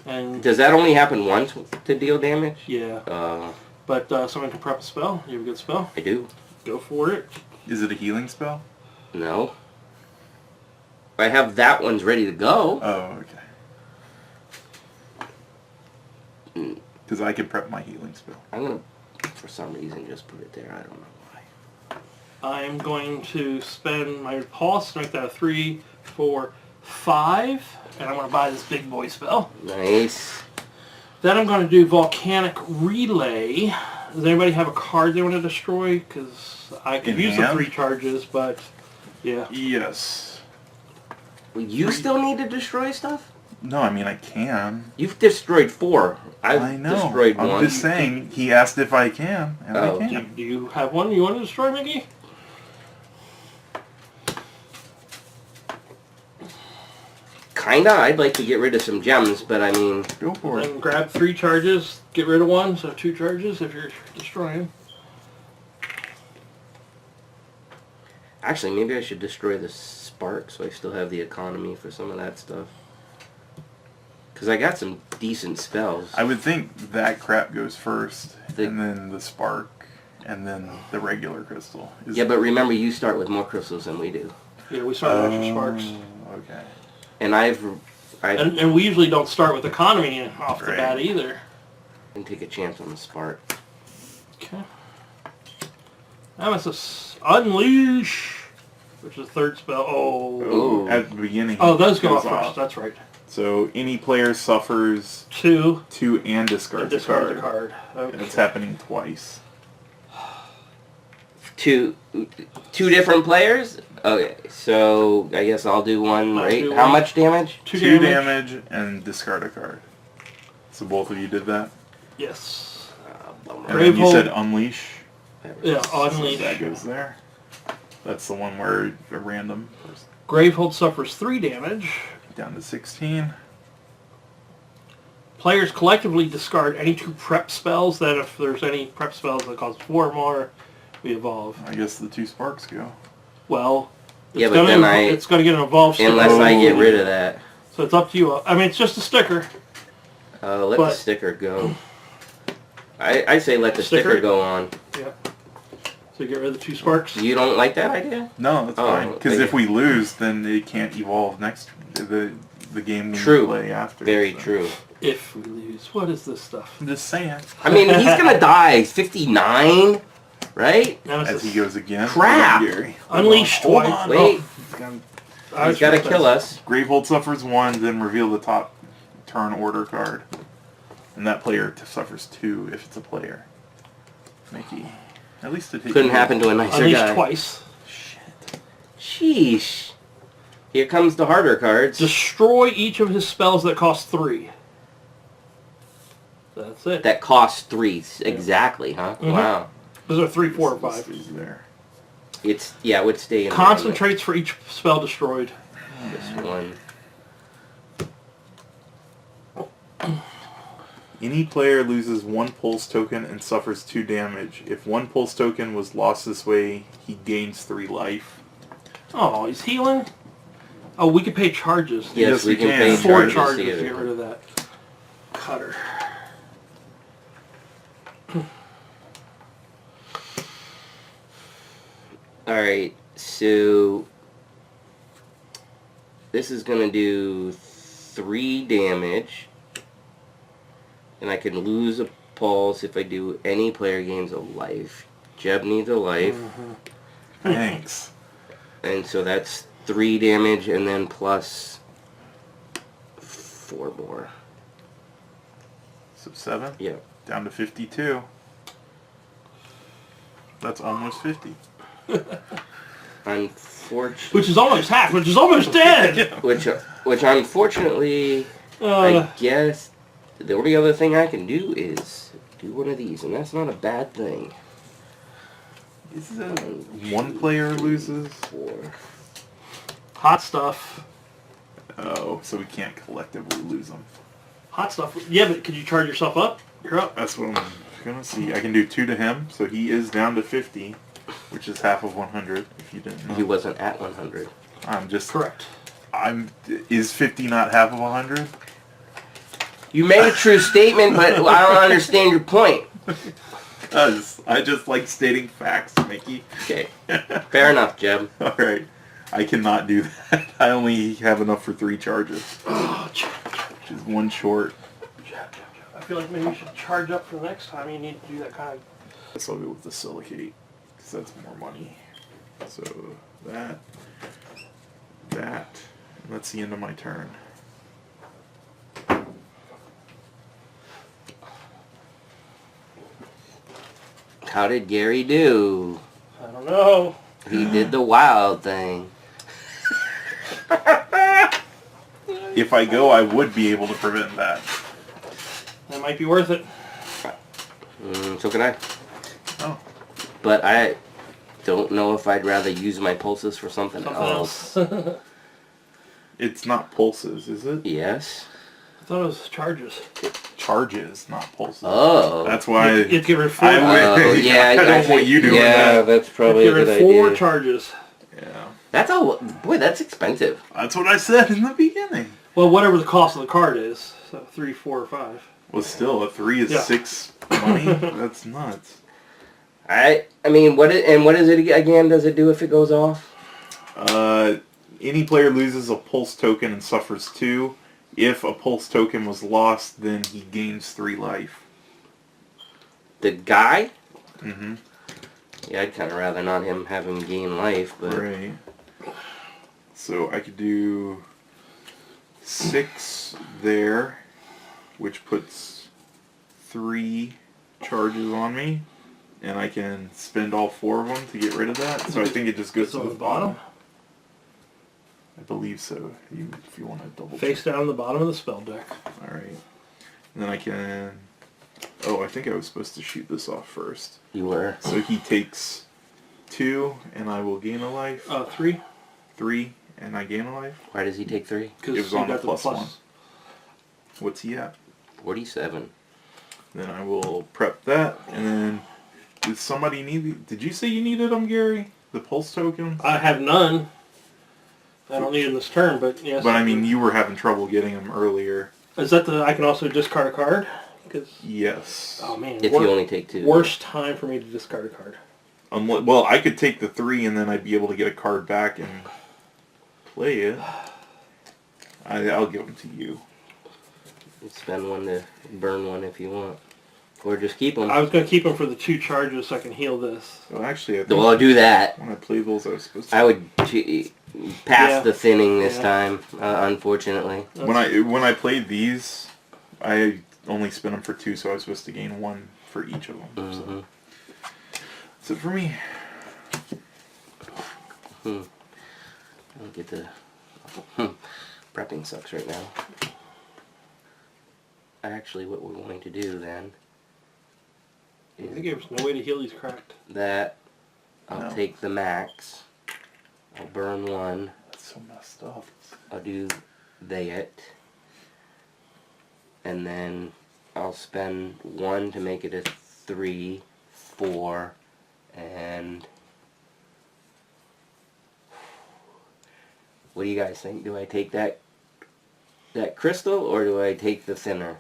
And Does that only happen once to deal damage? yeah, but someone can prep a spell. You have a good spell. I do. Go for it. Is it a healing spell? No. I have that one's ready to go. Oh, okay. Because I can prep my healing spell. I'm going to, for some reason, just put it there. I don't know why. I'm going to spend my pulse to make that a 3, 4, 5, and I'm going to buy this big boy spell. Nice. Then I'm going to do Volcanic Relay, Does anybody have a card they want to destroy? Because I could In use hand? the 3 charges, but yeah. Yes. Well, you still need to destroy stuff? No, I mean I can. You've destroyed 4. I I've know. destroyed I'm 1. just saying. He asked if I can, and Oh. I Do, can. do you have one you want to destroy, Mickey? Kinda. I'd like to get rid of some gems, but I mean... Go for it. Then grab 3 charges, get rid of 1, so 2 charges if you're destroying. Actually, maybe I should destroy the spark so I still have the economy for some of that stuff. Because I got some decent spells. I would think that crap goes first, The- and then the spark, and then the regular crystal. Yeah, but remember, you start with more crystals than we do. Yeah, we start with extra sparks. Okay. And I And we usually don't start with economy off the Right. bat either. can take a chance on the spark. Okay. Now it's Unleash, which is the 3rd spell. Oh. Ooh. At the beginning. Oh, those go goes off first. That's right. So any player suffers 2. 2 and discards a Discard card. the card. And Okay. it's happening twice. Two different players? Okay, so I guess I'll do one, I'll right? do How one. much damage? 2 damage and discard a card. So both of you did that? Yes. Bummer. And then you Gravehold. said unleash. Yeah, So Unleash. that goes there. That's the one where a random person. Gravehold suffers 3 damage. Down to 16. Players collectively discard any 2 prep spells. Then if there's any prep spells that cost 4 or more, we evolve. I guess the 2 sparks go. Well, it's Yeah, but gonna then it's going to get an evolved sticker. Unless I get Oh. rid of that. So it's up to you. I mean, it's just a sticker. Let But- the sticker go. I say let the sticker Sticker? go on. Yeah. So you get rid of the 2 sparks. You don't like that idea? No, that's Oh, fine. Because thank if you. we lose, then it can't evolve next the game we True. play after. Very so. true. If we lose. What is this stuff? I'm just saying. I mean, he's gonna die. He's 59, right? Now As he goes again. Crap! Hold on, Gary. Unleash Hold twice. on. Wait. He's gonna- I He's gotta kill us. Gravehold suffers 1, then reveal the top turn order card. And that player suffers 2 if it's a player. Mickey. At least it hit Couldn't you. happen to a nicer Unleash guy. twice. Shit. Sheesh. Here comes the harder cards. Destroy each of his spells that cost 3. That's it. That costs 3 exactly, huh? Mhm. Wow. Those are 3, 4, or This 5. is there. It would stay in Concentrates for each spell destroyed. this one. Any player loses 1 pulse token and suffers 2 damage. If 1 pulse token was lost this way, he gains 3 life. Oh, he's healing? Oh, we could pay charges. Yes, Yes, we we can can. pay 4 charges. charges to to get get rid of that. Cutter. Alright, so this is gonna do 3 damage. And I can lose a pulse if I do any player gains a life. Jeb needs a life. Thanks. And so that's 3 damage and then plus 4 more. So 7. Yeah. Down to 52. That's almost 50. Unfortunately, Which is almost half, which is almost dead! which unfortunately, I guess the only other thing I can do is do one of these, and that's not a bad thing. Is it 1 player loses? 4. Hot stuff. Oh, so we can't collectively lose them. Hot stuff. Yeah, but could you charge yourself up? You're up. That's what I'm gonna see. I can do 2 to him, so he is down to 50, which is half of 100. If you didn't know, He wasn't at 100. I'm just Correct. Is 50 not half of 100? You made a true statement, but I don't understand your point. I just like stating facts, Mickey. Okay, fair enough, Jeb. All right, I cannot do that. I only have enough for 3 charges, Oh, which is 1 short. I feel like maybe you should charge up for the next time. You need to do that kind of... Guess I'll go with the silicate, because that's more money. So that, and that's the end of my turn. How did Gary do? I don't know. He did the wild thing. If I go, I would be able to prevent that. That might be worth it. So can I. Oh. But I don't know if I'd rather use my pulses for something else. It's not pulses, is it? Yes. I thought it was charges. Charges, not pulses. Oh. That's why You get rid of 4. Yeah, I don't want you doing yeah, that. that's probably Get a rid good of 4 idea. charges. Yeah. That's all. Boy, that's expensive. That's what I said in the beginning. Well, whatever the cost of the card is. So 3, 4, or 5. Well, still, a 3 is Yeah. 6 money? That's nuts. I mean, what is it again? Does it do if it goes off? Any player loses a pulse token and suffers 2. If a pulse token was lost, then he gains 3 life. The guy? Mm-hmm. Yeah, I'd kind of rather not have him gain life, but Right. So I could do 6 there, which puts 3 charges on me, and I can spend all 4 of them to get rid of that. So I think it just goes It's to on the the bottom. bottom. I believe so. If you want to double Face down the bottom of the spell deck. All right. And then I can. Oh, I think I was supposed to shoot this off first. you were. So he takes 2, and I will gain a life. 3. 3, and I gain a life. Why does he take 3? Because It was on the +1. What's he at? 47. Then I will prep that, and then did somebody need? Did you say you needed them, Gary? The pulse token? I have none. I don't need it in this turn, but yes. But I mean, you were having trouble getting them earlier. Is that I can also discard a card? Because Yes. oh man, If you only take 2. worst time for me to discard a card. Well, I could take the 3, and then I'd be able to get a card back and play it. I'll give them to you. Spend 1 to burn 1 if you want. Or just keep them. I was going to keep them for the 2 charges so I can heal this. Well, actually, I think Well, I'll do that. when I play those, I was supposed to. I would pass Yeah. the thinning this Yeah. time, unfortunately. When I played these, I only spent them for 2, so I was supposed to gain 1 for each of them. Mm-hmm. So. That's it for me. I'll get the... Prepping sucks right now. Actually, what we're going to do then I is think there's no way to heal these cracked. that I'll No. take the max. I'll burn 1. That's so messed up. I'll do that. And then I'll spend 1 to make it a 3, 4, and... What do you guys think? Do I take that crystal, or do I take the thinner?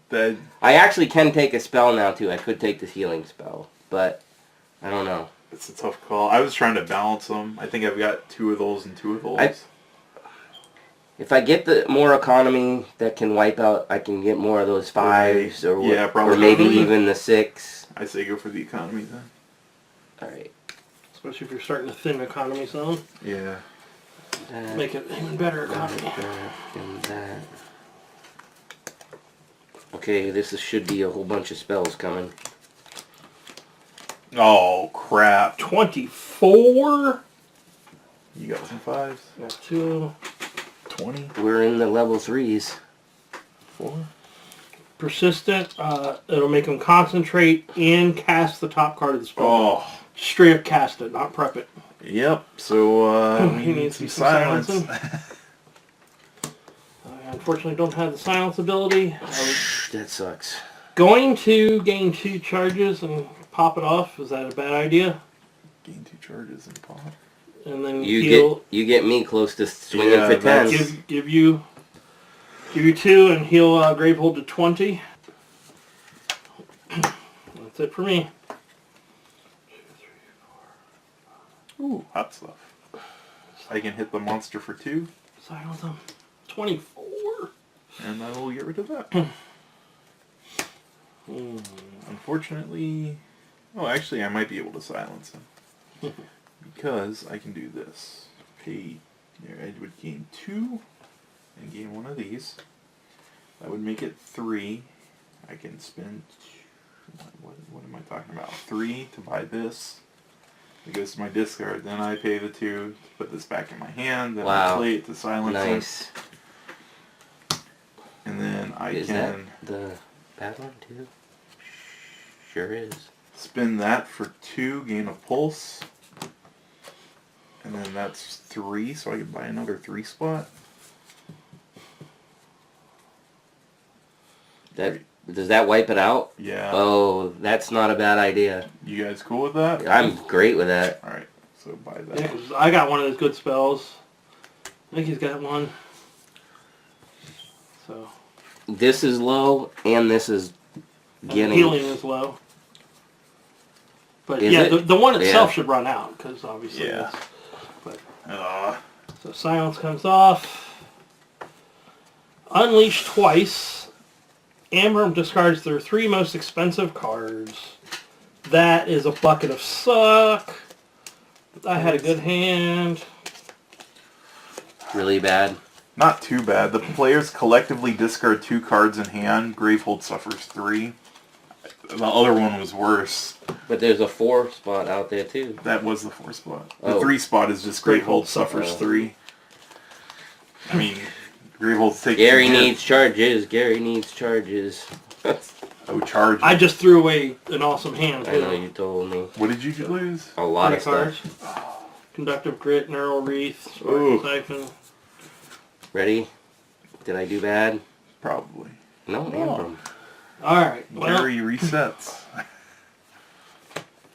That I actually can take a spell now, too. I could take the healing spell, but I don't know. it's a tough call. I was trying to balance them. I think I've got 2 of those and 2 of those. If I get the more economy that can wipe out, I can get more of those 5s, or, Yeah, probably. or maybe even the 6. I say go for the economy then. Alright. Especially if you're starting to thin economy zone. Yeah. Make it even better economy. And that. Okay, should be a whole bunch of spells coming. Oh crap! 24. You got some 5s. Got 2. 20. We're in the level 3s. 4. Persistent. It'll make them concentrate and cast the top card of the spell. Oh. Straight up cast it, not prep it. Yep. So we He need needs some some silence. silencing. I unfortunately don't have the silence ability. I was That sucks. going to gain 2 charges and pop it off. Is that a bad idea? Gain 2 charges and pop. And then You get me close to swinging Yeah, for 10. that's- give you 2 and heal Gravehold to 20. That's it for me. Ooh, hot stuff. I can hit the monster for 2, Silence him. 24. and I will get rid of that. Unfortunately, oh, actually, I might be able to silence him because I can do this. Pay. I would gain 2 and gain 1 of these. That would make it 3. I can spend What am I talking about? 3 to buy this. It goes to my discard. Then I pay the 2 to put this back in my hand. Then I play it to silence Nice. it. And then I Is can that the bad one too? Sure is. spin that for 2, gain a pulse. And then that's 3, so I can buy another 3 spot. Does that wipe it out? Yeah. Oh, that's not a bad idea. You guys cool with that? I'm great with that. Alright, so buy that. Yeah, 'cause I got one of those good spells. I think he's got one. So. This is low, and this is And getting... healing is low. But Is yeah, it? the one itself Yeah. should run out, because obviously Yeah. So silence comes off. Unleash twice. Amber discards their 3 most expensive cards. That is a bucket of suck. I had a good hand. Really bad. Not too bad. The players collectively discard 2 cards in hand. Gravehold suffers 3. The other one was worse. But there's a 4 spot out there too. That was the 4 spot. The Oh. 3 spot is just Gravehold suffers 3. I mean, Gravehold's taking Gary some hit. needs charges. Gary needs charges. Oh, charge. I just threw away an awesome hand, I too. know you told me. What did you lose? A lot of 3 cards. stuff. Conductive Grit, Neural Wreath, Ooh. Sparking Siphon. Ready? Did I do bad? Probably. No, Ambrum. Alright, well, Gary resets.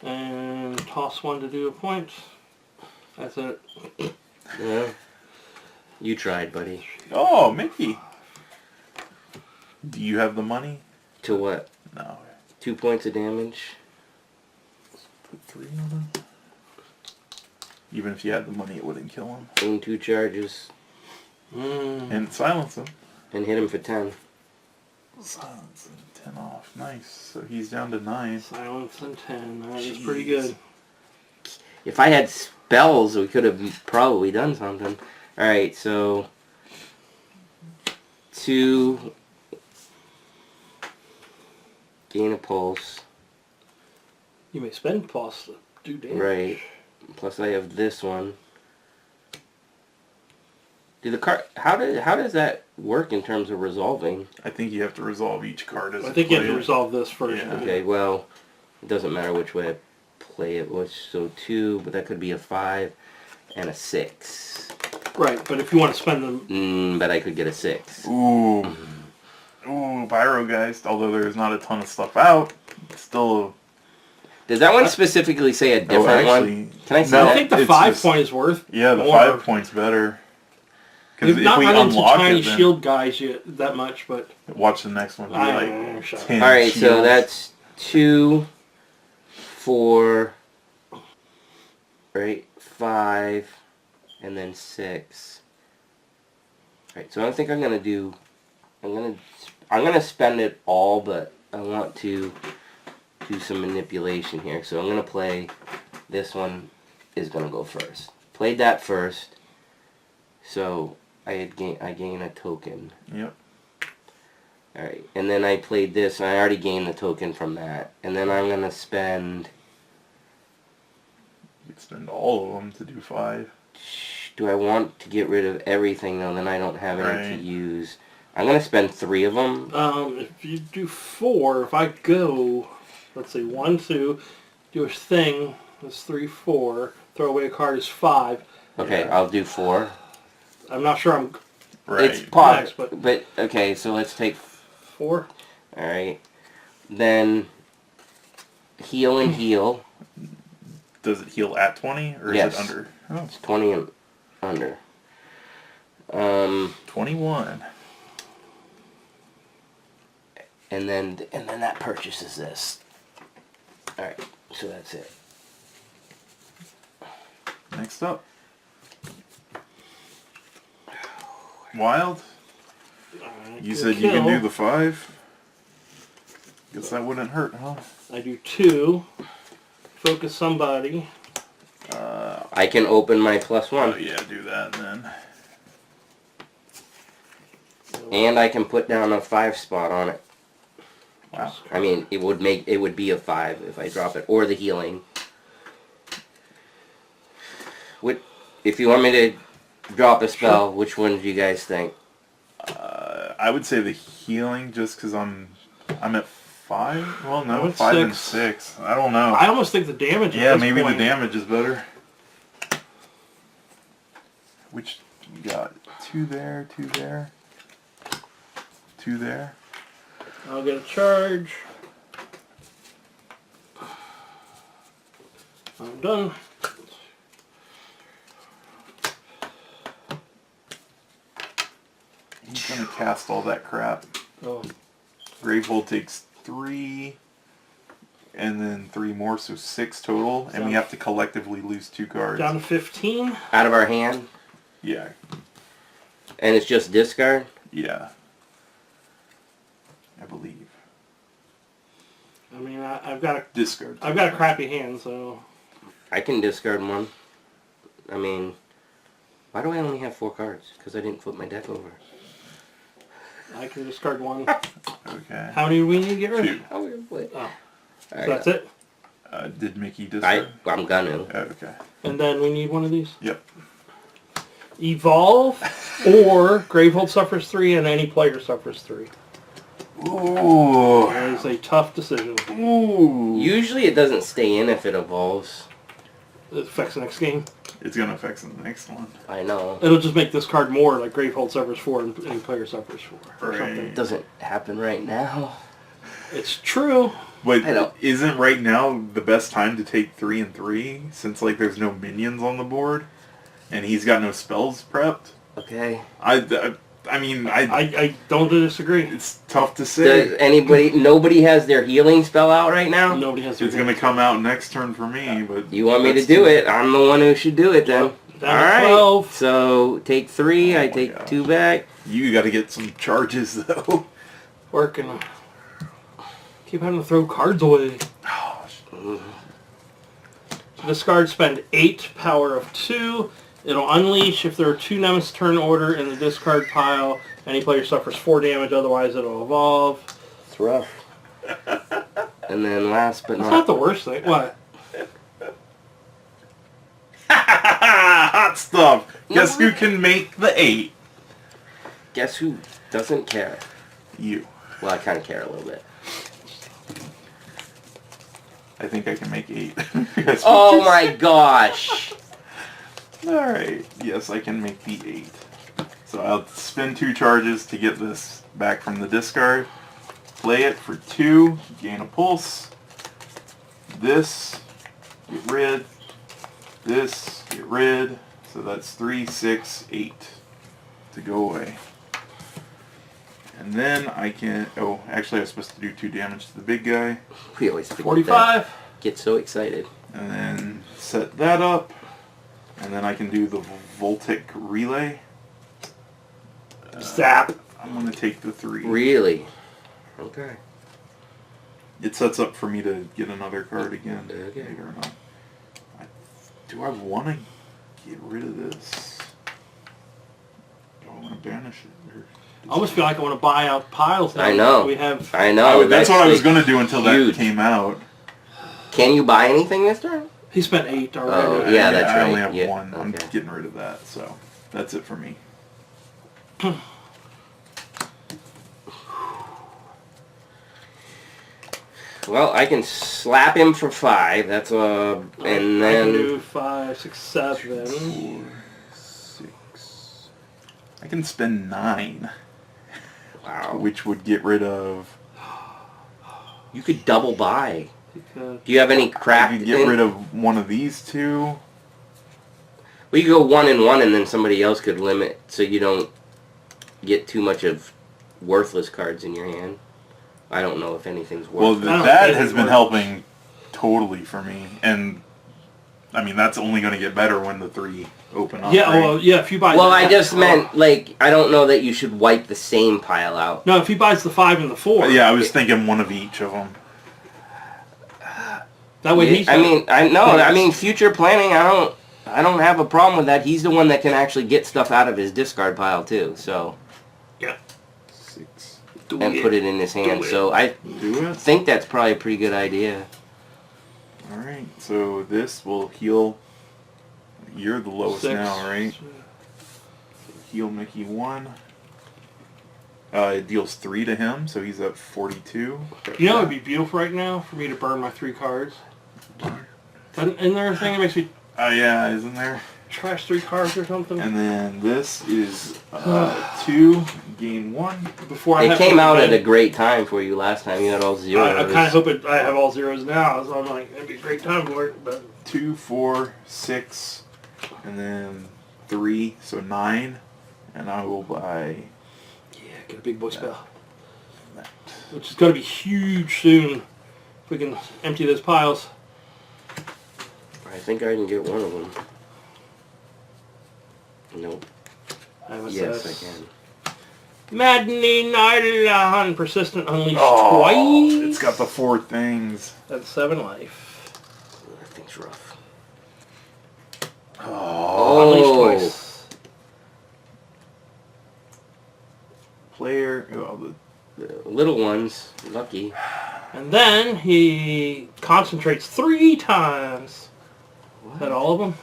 and toss 1 to do a point. That's it. Yeah. You tried, buddy. Oh, Mickey. Do you have the money? To what? No. 2 points of damage. Put 3 on him. Even if you had the money, it wouldn't kill him. Gain 2 charges. And silence him. And hit him for 10. Silence and 10 off. Nice. So he's down to 9. Silence and 10. That is pretty good. If I had spells, we could have probably done something. Alright, so... 2... Gain a pulse. You may spend pulse to do damage. Right. Plus I have this one. Do the card... How does that work in terms of resolving? I think you have to resolve each card as I a think you have to player. resolve this first. Yeah. Okay, well... It doesn't matter which way I play it. So 2, but that could be a 5 and a 6. Right, but if you want to spend them... But I could get a 6. Ooh. Ooh, Pyro guys. Although there's not a ton of stuff out, it's still... Does that one specifically say a different actually, one? Can I see no. I that? think the It's 5 just- point is worth Yeah, the more. 5 point's better. Because We've if not we run into unlock tiny it, then shield guys yet that much, but... watch the next one. Be I like don't know, shut up. 10 Alright, so shields. that's 2, 4, right, 5, and then 6. Alright, so I think I'm gonna do... I'm gonna spend it all, but I want to do some manipulation here. So I'm gonna play... This one is gonna go first. Played that first. So I gain a token. Yep. Alright, and then I played this, and I already gained the token from that. And then I'm gonna spend... You could spend all of them to do 5. Do I want to get rid of everything, though? Then I don't have any Right. to use. I'm gonna spend 3 of them. If you do 4, if I go, let's see, 1, 2, do a thing, that's 3, 4, throw away a card is 5. Okay, Yeah. I'll do 4. I'm not sure I'm Right. It's pot, Max, but okay, so let's take... 4. Alright. Then... Heal and heal. Does it heal at 20 or Yes. is it under? Oh, It's 20 and under. 21. And then that purchases this. Alright, so that's it. Next up. Wild. You said you can do the 5. Guess that wouldn't hurt, huh? I do 2. Focus somebody. I can open my +1. Oh yeah, do that then. And I can put down a 5 spot on it. Wow. I mean, it would be a 5 if I drop it, or the healing. If you want me to drop a spell, Sure. which one do you guys think? I would say the healing, just because I'm at 5. Well, no, I'm at 5 and 6. 6. I don't know. I almost think the damage. Yeah, at this maybe point, the damage is better. Which we got 2 there, 2 there, 2 there. I'll get a charge. I'm done. He's gonna cast all that crap. Oh, Gravehold takes 3, and then 3 more, so 6 total, and we have to collectively lose 2 cards. down to 15. Out of our hand, Yeah, and it's just discard? yeah. I believe. I mean, I've got Discard. a crappy hand, so I can discard one. I mean, why do I only have 4 cards? Because I didn't flip my deck over. I can discard one. Okay. How many do we need to get rid 2. of? How weird. Oh, All so right. that's it. Did Mickey discard? I'm gonna. Okay. And then we need one of these. Yep. Evolve or Gravehold suffers 3 and any player suffers 3. Ooh. That is a tough decision. Ooh. Usually it doesn't stay in if it evolves. It affects the next game. It's gonna affect the next one. I know. It'll just make this card more like Gravehold suffers 4 and any player suffers 4. Or Right. something. It doesn't happen right now. It's true. But I don't- isn't right now the best time to take 3 and 3 since like there's no minions on the board, and he's got no spells prepped? Okay. I mean, I don't disagree. it's tough to say. Does nobody has their healing spell out right now? Nobody has It's gonna come out next turn for me, but You want me to do it? I'm the one who should do it then. Down All to right. 12. So take 3. I my take gosh. 2 back. You got to get some charges though. Working. Keep having to throw cards away. Discard, spend 8 power of 2. It'll unleash if there are 2 Nemesis turn order in the discard pile. Any player suffers 4 damage, otherwise it'll evolve. It's rough. And then last but That's not not the worst thing. What? Hot stuff. Guess No. who can make the 8? guess who doesn't care? You. Well, I kind of care a little bit. I think I can make 8. Yes, Oh my gosh! Alright, yes, I can make the 8. So I'll spend 2 charges to get this back from the discard. Play it for 2, gain a pulse. This, get rid. This, get rid. So that's 3, 6, 8 to go away. And then I can, oh, actually I was supposed to do 2 damage to the big guy. We always forget 45. that. Get so excited. And then set that up. And then I can do the Voltic Relay. Zap. I'm going to take the 3. Really? Okay. It sets up for me to get another card again Okay. later on. Do I want to get rid of this? Do I want to banish it? Or I almost feel like I want to buy out piles now. I know. We have. I know. that's what I was like, going to do until huge. that came out. Can you buy anything this time? He spent 8 already. Oh, yeah, that's I only right. have Yeah, 1. I'm okay. getting rid of that, so that's it for me. Well, I can slap him for 5. That's and I can then do 5, 6, 7. 4, 6. I can spend 9, wow, which would get rid of. you could double buy. Because Do you have any I crap? could get rid of one of these 2. Well, you could go 1 and 1, and then somebody else could limit, so you don't get too much of worthless cards in your hand. I don't know if anything's Well, worthless. I don't that think has it been works. helping totally for me, and I mean that's only going to get better when the 3 open up. yeah, right? well, yeah. If you buy. Well, the, I just meant, like, I don't know that you should wipe the same pile out. No, if he buys the 5 and the 4. Yeah, I was thinking one of each of them. That way he's. I mean, future planning, I don't have a problem with that. He's the one that can actually get stuff out of his discard pile, too, so. Yeah. 6. and put it in his hand. So I Do it. think that's probably a pretty good idea. Alright, so this will heal. You're the lowest 6. now, right? Heal Mickey 1. It deals 3 to him, so he's at 42. You know, it would be beautiful right now for me to burn my 3 cards. Isn't there a thing that makes me Oh yeah, isn't there? trash 3 cards or something? And then this is 2, gain 1. Before I It have came to out begin, at a great time for you last time. You had all zeros. I kind of hope I have all zeros now, so I'm like, it'd be a great time for it. But 2, 4, 6, and then 3, so 9. And I will buy yeah, get a big boy spell, that. which is going to be huge soon. If we can empty those piles. I think I can get one of them. Nope. I have a Yes, SS. I can. Maddening Eidolon, Persistent Unleashed Oh, twice. it's got the 4 things. That's 7 life. That thing's rough. Unleashed Oh, twice. Player. Oh, the little ones, lucky. And then he concentrates 3 times. Is that all of them?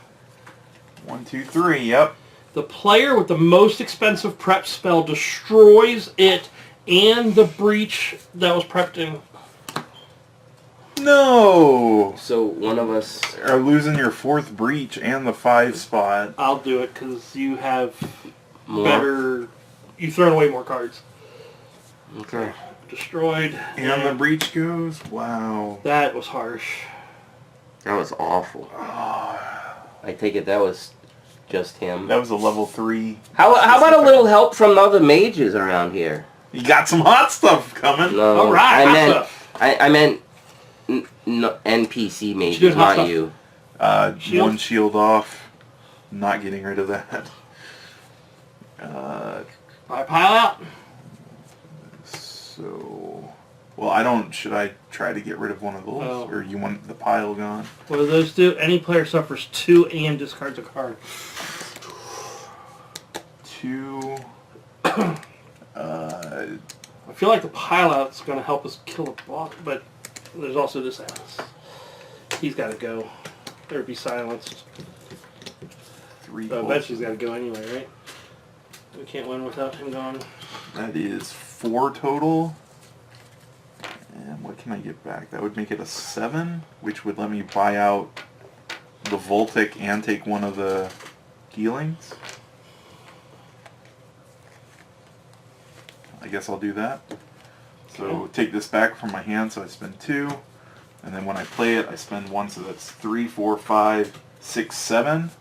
1, 2, 3. Yep. The player with the most expensive prep spell destroys it and the breach that was prepped in. No. So one of us. Are losing your 4th breach and the 5 spot. I'll do it because you have More. better... You've thrown away more cards. Okay. Destroyed. And the breach goes. Wow. That was harsh. That was awful. I take it that was just him. That was a level 3. How about a little help from other mages around here? You got some hot stuff coming. No, All right, I hot meant stuff. I meant NPC mages, doing hot not stuff? you. Shield? 1 shield off. Not getting rid of that. I pile out. So, well, I don't. Should I try to get rid of one of those, Oh. or you want the pile gone? What do those do? Any player suffers 2 and discards a card. 2. I feel like the pile out's going to help us kill the boss, but there's also this ass. He's got to go. Or be silenced. 3. Eventually he's got to go anyway, right? We can't win without him gone. That is 4 total. And what can I get back? That would make it a 7, which would let me buy out the Voltic and take one of the healings. I guess I'll do that. So Okay. take this back from my hand, so I spend 2. And then when I play it, I spend 1, so that's 3, 4, 5, 6, 7.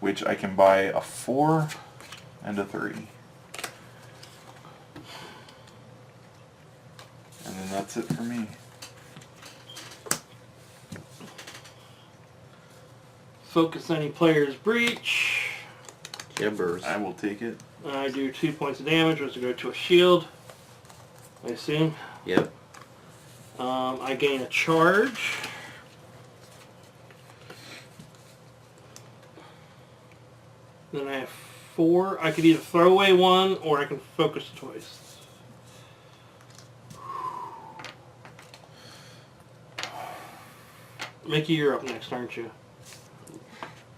Which I can buy a 4 and a 3. And then that's it for me. Focus any player's breach. Jibbers. I will take it. I do 2 points of damage, which will go to a shield. I assume. Yep. I gain a charge. Then I have 4. I could either throw away 1 or I can focus twice. Mickey, you're up next, aren't you?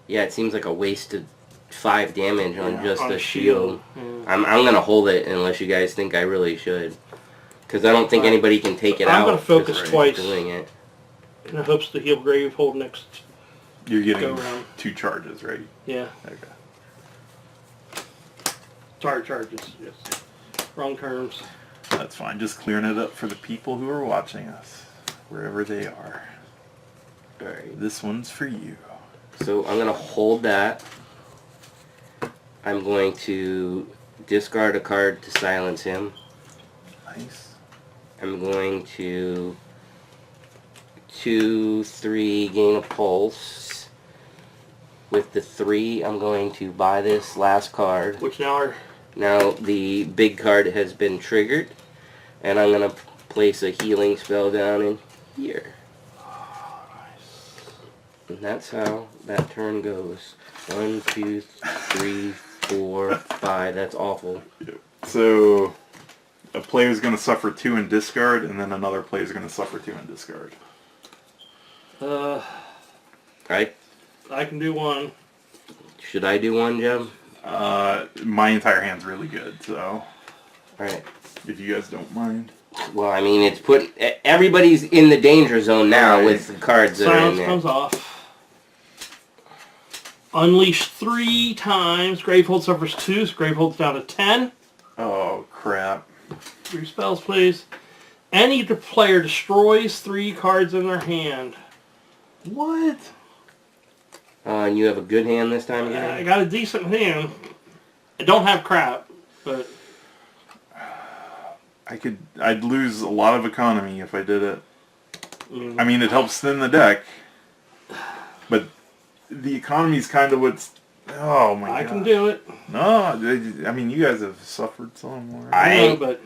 Yeah, it seems like a wasted 5 damage on Yeah, just on a shield. Yeah. I'm gonna hold it unless you guys think I really should, because I don't think Alright. anybody can take it I'm out. gonna focus just twice. Doing it. In the hopes to heal Gravehold next. You're Go getting around. 2 charges, right? Yeah. Okay. Sorry, charges. Yes. Wrong terms. That's fine. Just clearing it up for the people who are watching us, wherever they are. All right. This one's for you. So I'm gonna hold that. I'm going to discard a card to silence him. Nice. I'm going to 2, 3 gain a pulse. With the 3, I'm going to buy this last card. Which now are... Now the big card has been triggered, and I'm gonna place a healing spell down in here. And that's how that turn goes. 1, 2, 3, 4, 5. That's awful. So, player's going to suffer 2 and discard, and then another player's going to suffer 2 and discard. Right? I can do one. Should I do one, Jeb? My entire hand's really good, so Alright. if you guys don't mind. Well, I mean, it's put... Everybody's in the danger zone now Right. with the cards that are in Silence there. comes off. Unleash 3 times. Gravehold suffers 2, so Gravehold's down to 10. Oh, crap. 3 spells, please. Any player destroys 3 cards in their hand. What? And you have a good hand this time I again? got a decent hand. I don't have crap, but I'd lose a lot of economy if I did it. mm, I mean, it helps thin the deck, but the economy's kind of what's... Oh, my God. I can do it. No, I mean, you guys have suffered somewhere. I- No, but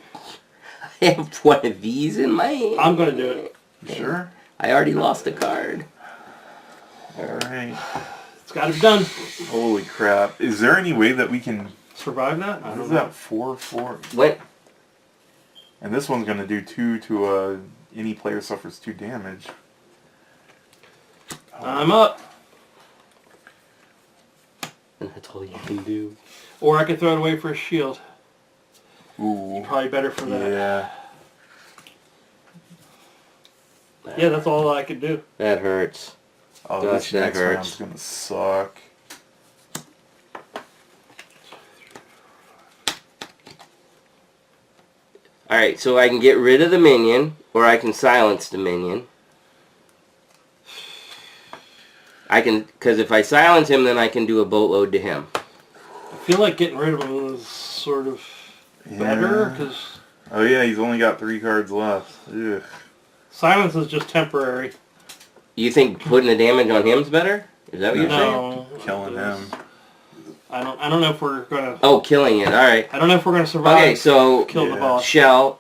I have one of these in my hand. I'm going to do it. You sure? I already lost a card. Alright. It's got to be done. Holy crap. Is there any way that we can... Survive that? I What don't is know. that? 4/4? What? And this one's going to do 2 to any player suffers 2 damage. I'm up. And that's all you can do. Or I could throw it away for a shield. Ooh. Probably better for that. Yeah. Yeah, that's all I could do. That hurts. Oh, Gosh, this that next hurts. round's going to suck. Alright, so I can get rid of the minion, or I can silence the minion. I can, because if I silence him, then I can do a boatload to him. I feel like getting rid of him is sort of better, because Oh yeah, he's only got 3 cards left. Ugh. silence is just temporary. You think putting the damage on him's better? Is that what you're saying? No. Killing him. I don't know if we're gonna. Oh, killing it. Alright. I don't know if we're gonna survive. Okay, so kill the Yeah. boss. Shield.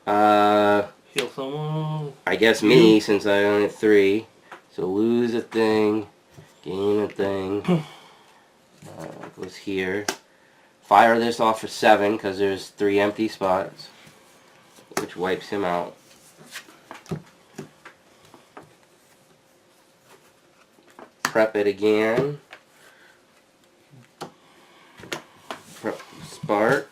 Heal someone. I guess me, since I only have 3. So lose a thing, gain a thing. Goes here. Fire this off for 7, because there's 3 empty spots. Which wipes him out. Prep it again. Prep Spark.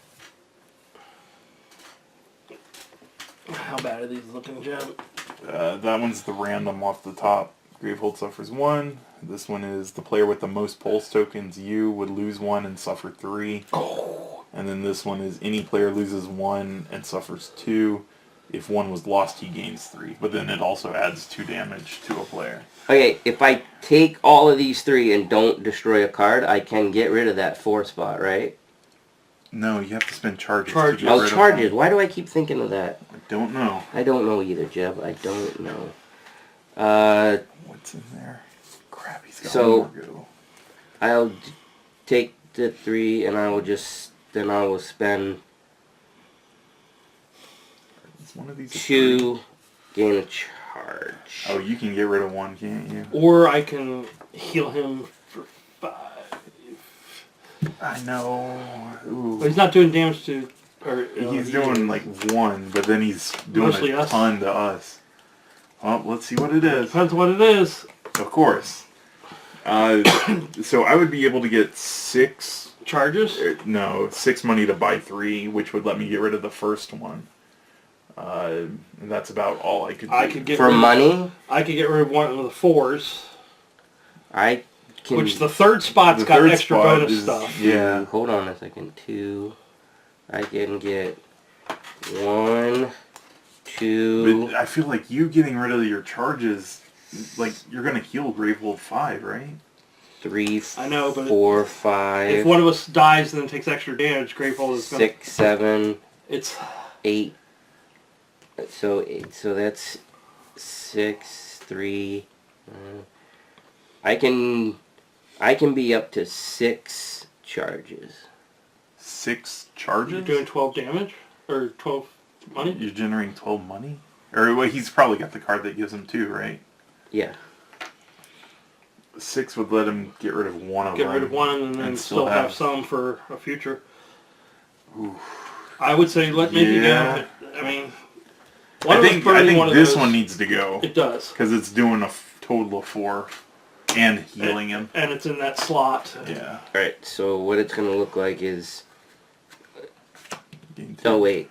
How bad are these looking, Jeb? That one's the random off the top. Gravehold suffers 1. This one is the player with the most pulse tokens. You would lose 1 and suffer 3. Oh. And then this one is any player loses 1 and suffers 2. If 1 was lost, he gains 3. But then it also adds 2 damage to a player. Okay, if I take all of these 3 and don't destroy a card, I can get rid of that 4 spot, right? No, you have to spend charges. Charges. To get Oh, rid charges. Of them. Why do I keep thinking of that? I don't know. I don't know either, Jeb. I don't know. What's in there? Crap, he's got So- one more go. I'll take the 3 and I will spend Is one of these a 2, gain a charge. Oh, you can get rid of 1, can't you? Or I can heal him for 5. I know. Ooh. But he's not doing damage to. Or He's doing like 1, but then he's doing Mostly a us. ton to us. Well, let's see what it is. Depends what it is. Of course. So I would be able to get 6. Charges. 6 money to buy 3, which would let me get rid of the first one. And that's about all I could do. I could get For rid of- money, I could get rid of one of the 4s, I can... which the third spot's The got third extra spot bonus is- stuff. Yeah. Hold on a second. 2. I can get 1, 2... But I feel like you getting rid of your charges, like, you're going to heal Gravehold 5, right? 3, I know, but 4, If 5, one of us dies and then takes extra damage, Gravehold is gonna. 6, 7, It's 8. So that's 6, 3. I can be up to 6 charges. 6 charges? you're doing 12 damage or 12 money. You're generating 12 money? Or, well, he's probably got the card that gives him 2, right? Yeah. 6 would let him get rid of one of Get them. rid of one and then and still have some for a future. I would say let Mickey Yeah. go. But, I mean, I think this those. one needs to go. It does. Because it's doing a total of 4. And healing him. And it's in that slot. Yeah. Alright, so what it's going to look like is... Gain 2. Oh, wait.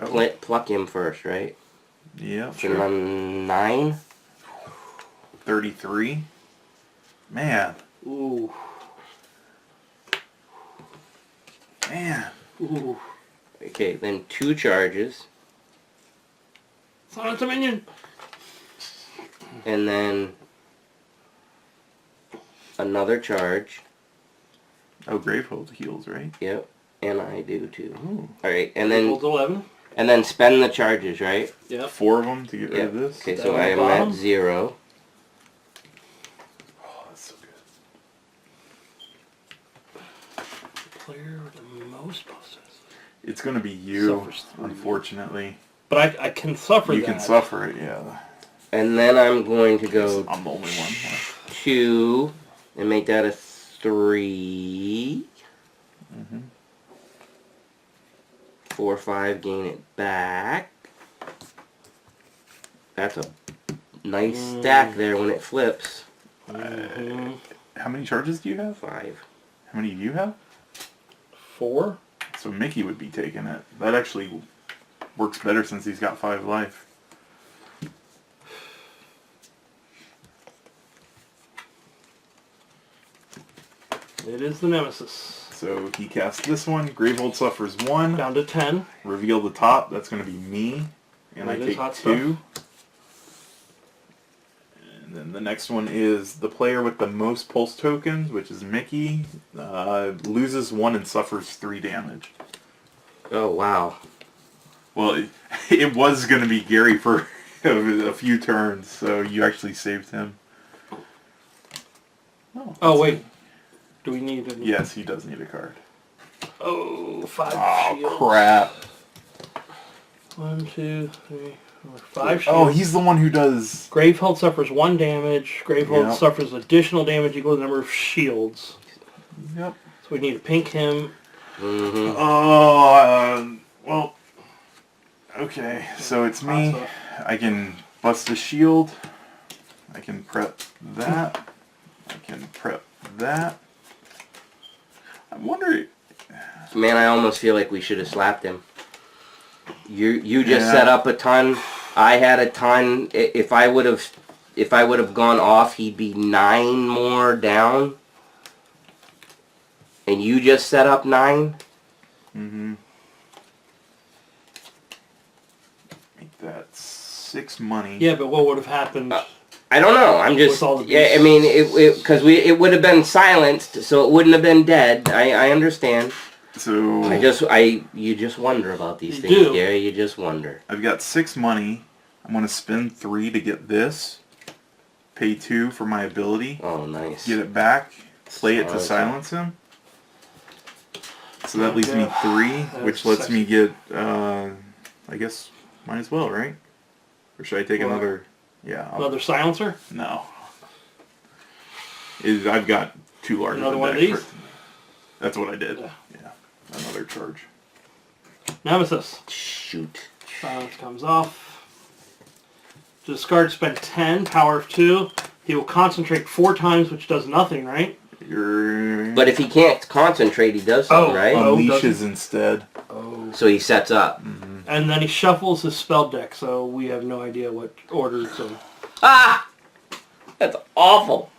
Oh. Pluck him first, right? Yeah, So sure. 9. 33. Man. Ooh. Man. Ooh. Okay, then 2 charges. It's a minion. And then... another charge. Oh, Gravehold heals, right? Yep. And I do too. Ooh. Alright, and then... Holds 11. And then spend the charges, right? Yep. 4 of them to get rid Yep. of this. Okay, Down so the I am bottom. at 0. Oh, that's so good. Player with the most positives. It's going to be you, Suffers 3. unfortunately. But I can suffer You that. can suffer it, yeah. And then I'm going to go I'm the only one left. 2 and make that a 3. Mm-hmm. 4, 5, gain it back. That's a nice stack there when it flips. Mhm. How many charges do you have? 5. How many do you have? 4. So Mickey would be taking it. That actually works better since he's got 5 life. It is the Nemesis. So he casts this one. Gravehold suffers 1. Down to 10. Reveal the top. That's going to be me. And I That is take hot 2. And then the next one is the player with the most pulse tokens, which is Mickey, loses 1 and suffers 3 damage. Oh, wow. Well, it was going to be Gary for a few turns, so you actually saved him. Oh, wait. Do we need a... Yes, he does need a card. Oh, 5 Oh, shields. crap. 1, 2, 3, 4, 5 shields. Oh, he's the one who does... Gravehold suffers 1 damage. Gravehold Yep. suffers additional damage equal to the number of shields. Yep. So we need to pink him. Mm-hmm. Oh, well... Okay, so it's me. Awesome. I can bust a shield. I can prep that. I can prep that. I'm wondering... Man, I almost feel like we should have slapped him. You just Yeah. set up a ton. I had a ton. If I would have gone off, he'd be 9 more down. And you just set up 9. Mm-hmm. Make that 6 money. Yeah, but what would have happened? I don't know. I'm just. With all the Yeah, I mean, it would have been silenced, so it wouldn't have been dead. I understand. So You just wonder about these You things, do. Gary. You just wonder. I've got 6 money. I'm going to spend 3 to get this. Pay 2 for my ability. Oh, nice. Get it back. Play it to Okay. silence him. So that leaves me 3, which That's lets me sexy. get, I guess, might as well, right? Or should I take What? another? Yeah. Another silencer? No. I've got too large Another of a one of deck these? for- That's what I did. Yeah. Yeah. Another charge. Nemesis. Shoot. Silence comes off. Discard, spend 10, power of 2. He will concentrate 4 times, which does nothing, right? But if he can't concentrate, he does something, Oh, right? oh. Unleashes instead. Oh. So he sets up. And then he shuffles his spell deck, so we have no idea what order. So Ah! That's awful.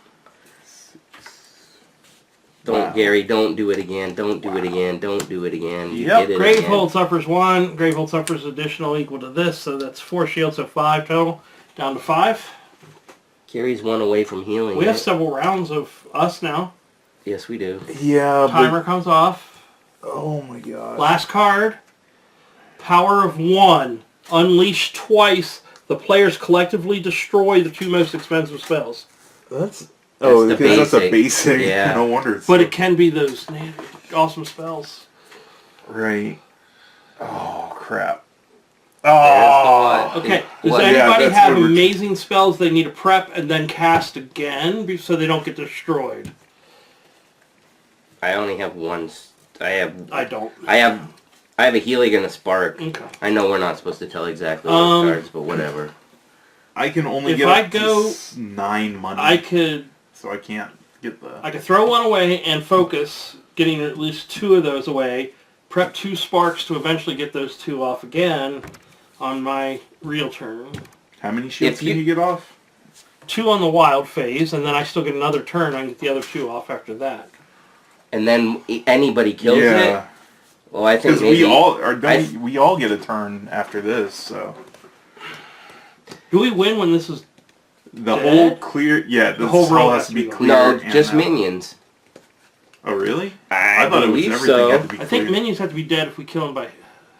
Don't, Wow. Gary, don't do it again. Don't do it again. Don't do it again. You Yep, did it Gravehold again. suffers 1. Gravehold suffers additional equal to this, so that's 4 shields, so 5 total. Down to 5. Gary's 1 away from healing. We have it. several rounds of us now. Yes, we do. Yeah, Timer comes off. oh my god. Last card. Power of 1. Unleash twice. The players collectively destroy the 2 most expensive spells. That's oh, the because that's a basic. basic. Yeah. No wonder it's But it can be those awesome spells. right. Oh crap. There's Oh. the Okay, does What? Yeah, anybody that's have what we're- amazing spells they need to prep and then cast again so they don't get destroyed? I only have one. I have I don't. I have a Healing and a Spark. Okay. I know we're not supposed to tell exactly what cards, but whatever. I can only If get I up go- to 9 money. I could So I can't get the... I could throw one away and focus, getting at least 2 of those away, prep 2 sparks to eventually get those 2 off again on my real turn. How many shields If you- can you get off? 2 on the wild phase, and then I still get another turn. I can get the other 2 off after that. And then anybody kills it? Yeah. Well, I think Because maybe... we all get a turn after this, so... Do we win when this is... The Dead? whole clear... Yeah, the whole whole row has to be clear. No, and just out. minions. Oh, really? I thought it was believe everything so. had to be I think cleared. minions have to be dead if we kill them by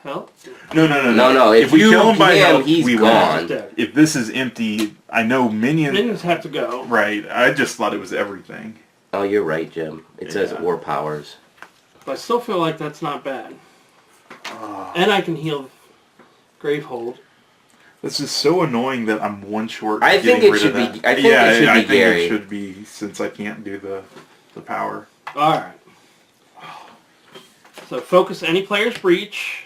health. No. If we you kill him by him, health, he's we gone. win. Dead. If this is empty, I know minions... Minions have to go. Right, I just thought it was everything. Oh, you're right, Jim. It says Yeah. War Powers. But I still feel like that's not bad. And I can heal Gravehold. This is so annoying that I'm one short. I think getting it rid should of be- that. I think it should I be think Gary. it should be, since I can't do the power. Alright. So focus any player's breach.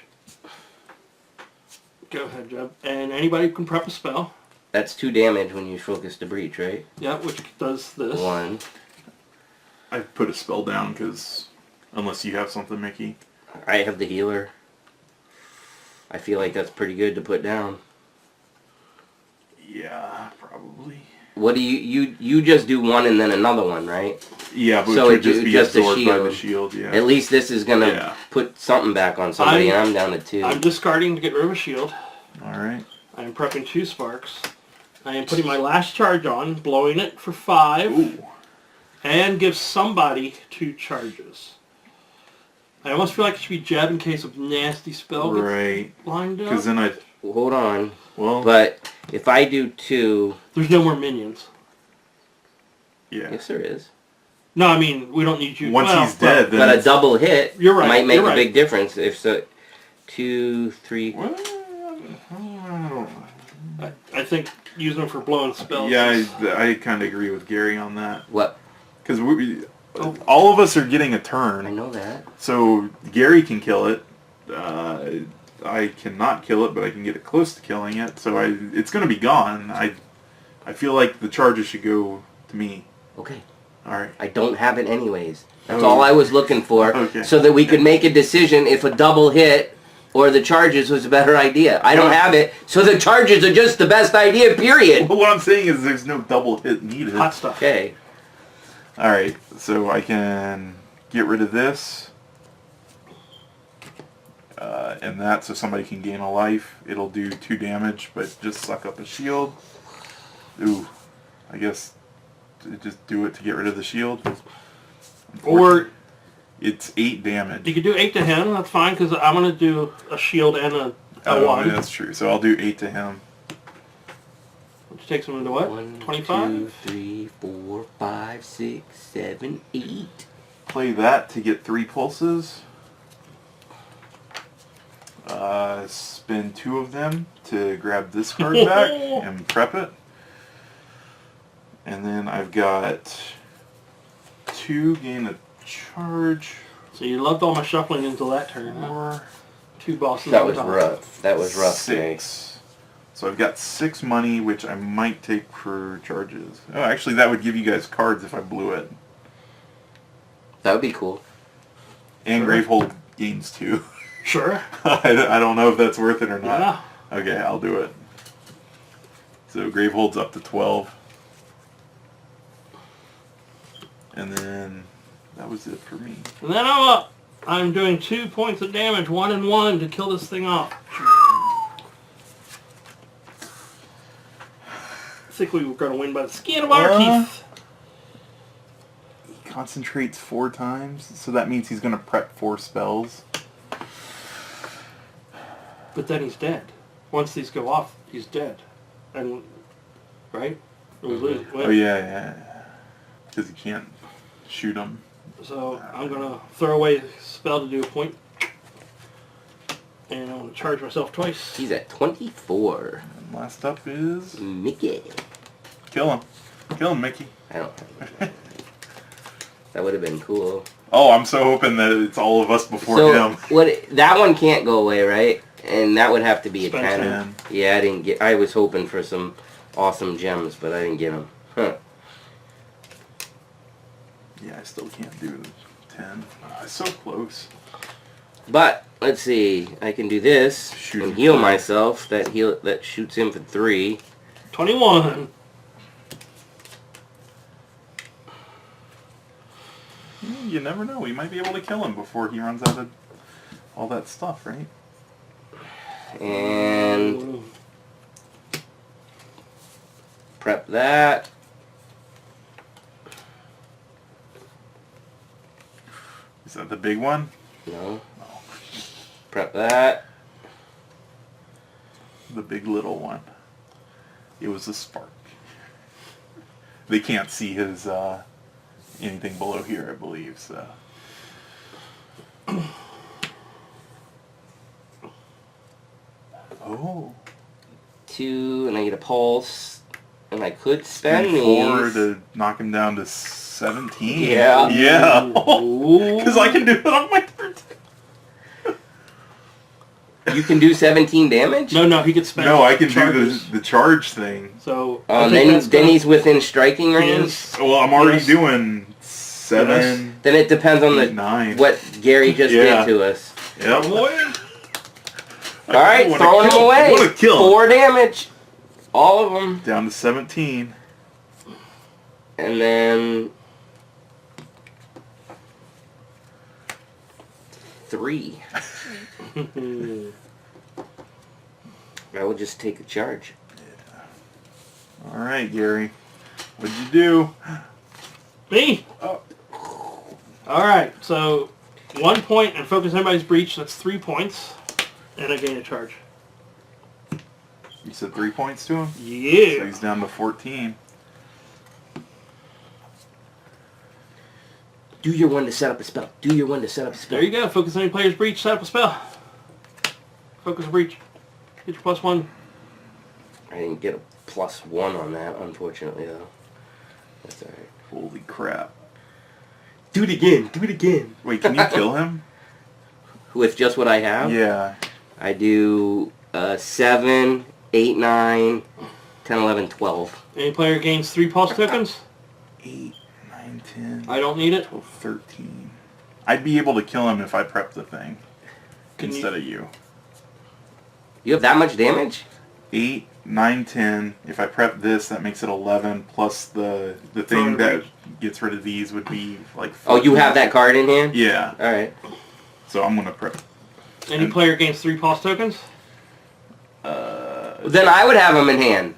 Go ahead, Jeb. And anybody can prep a spell. That's 2 damage when you focus the breach, right? Yeah, which does this. 1. I put a spell down because unless you have something, Mickey. I have the healer. I feel like that's pretty good to put down. Yeah, probably. What do you just do 1 and then another one, right? Yeah, but So it would it just be just a absorbed by the shield. shield. Yeah. At least this is gonna Yeah. put something back on somebody, and I'm down to 2. I'm discarding to get rid of a shield. All right. I am prepping 2 sparks. I am putting my last charge on, blowing it for 5, Ooh. and give somebody 2 charges. I almost feel like it should be Jeb in case of nasty spell gets Right. lined up. Because then I... Hold on. Well... But if I do 2, There's no more minions. yeah. yes, there is. No, I mean, we don't need you. Once well, he's dead, then... But a it's- double hit You're right, might make you're a right. big difference. If so, 2, 3. Well, I don't know. I think using them for blowing spells. Yeah, is- I kind of agree with Gary on that. What? Because all of us are getting a I turn. know that. So Gary can kill it. I cannot kill it, but I can get it close to killing it. So it's going to be gone. I feel like the charges should go to me. Okay. All right. I don't have it anyways. That's Oh. all I was looking for. Okay. So that we could make a decision if a double hit or the charges was a better idea. I don't have it, so the charges are just the best idea, period. But what I'm saying is there's no double hit needed. Hot stuff. Okay. All right. So I can get rid of this. And that, so somebody can gain a life. It'll do 2 damage, but just suck up a shield. Ooh, I guess just do it to get rid of the shield. Or It's 8 damage. you could do 8 to him. That's fine because I'm going to do a shield and a Oh, one, that's true. So I'll do 8 to him. which takes him into what? 1, 25. 2, 3, 4, 5, 6, 7, 8. Play that to get 3 pulses. Spend 2 of them to grab this card back and prep it. And then I've got 2 gain a charge. So you loved all my shuffling until that turn. Huh? 4, 2 bosses. That on was top. rough. That was rough, Jay. 6. So I've got 6 money, which I might take for charges. Oh, actually, that would give you guys cards if I blew it. That would be cool. And Sure. Gravehold gains 2. Sure. I don't know if that's worth it or not. Yeah. Okay, I'll do it. So Gravehold's up to 12. And then that was it for me. And then I'm up. I'm doing 2 points of damage, 1 and 1, to kill this thing off. I think we were going to win by the skin of our teeth. He concentrates 4 times, so that means he's going to prep 4 spells. But then he's dead. Once these go off, he's dead. And, right? We lose. Oh yeah. Because he can't shoot him. So I'm going to throw away a spell to do a point. And I'm going to charge myself twice. He's at 24. And last up is... Mickey. Kill him. Kill him, Mickey. I don't have it. That would have been cool. Oh, I'm so hoping that it's all of us before So him. that one can't go away, right? And that would have to be a Spend 10. Yeah, I didn't get. I was hoping for some awesome gems, but I didn't get them. Huh. Yeah, I still can't do 10. So close. But let's see. I can do this Shoot and him heal for- myself. That shoots him for 3. 21. You never know. We might be able to kill him before he runs out of all that stuff, right? And prep that. Is that the big one? No. Prep that. The big little one. It was a spark. They can't see his anything below here, I believe. So. Oh. 2, and I get a pulse. And I could spend And 4 these. to knock him down to 17. Yeah. Yeah. Ooh. Because I can do it on my turn. You can do 17 damage? No, he could spend. No, I can do charges. the charge thing. So. Oh, I and think that's then gonna- he's within striking range? Yes. Well, I'm already Yes. doing 7. Then it depends on 8, 9. what Gary just Yeah. did to us. Yep. Alright, throwing him away. What a kill. 4 damage. All of them. Down to 17. And then 3. I will just take a charge. All right, Gary. What'd you do? Me? Oh. Alright, so 1 point and focus anybody's breach, that's 3 points. And I gain a charge. You said 3 points to him? So Yeah. he's down to 14. Do your one to set up a spell. Do your one to set up a spell. There you go. Focus any player's breach, set up a spell. Focus a breach. Get your +1. I didn't get a +1 on that, unfortunately, though. That's alright. Holy crap. Do it again. Do it again. Wait, can you kill him? With just what I have? Yeah. I do 7, 8, 9, 10, 11, 12. Any player gains 3 pulse tokens. 8, 9, 10, I don't need it. 12, 13. I'd be able to kill him if I prepped the thing. Can instead of you. You have that much damage? 8, 9, 10. If I prep this, that makes it 11. Plus the thing Throwing that range. gets rid of these would be like 14. Oh, you have that card in hand? Yeah. Alright. So I'm going to prep. Any player gains 3 pulse tokens. Then I would have them in hand.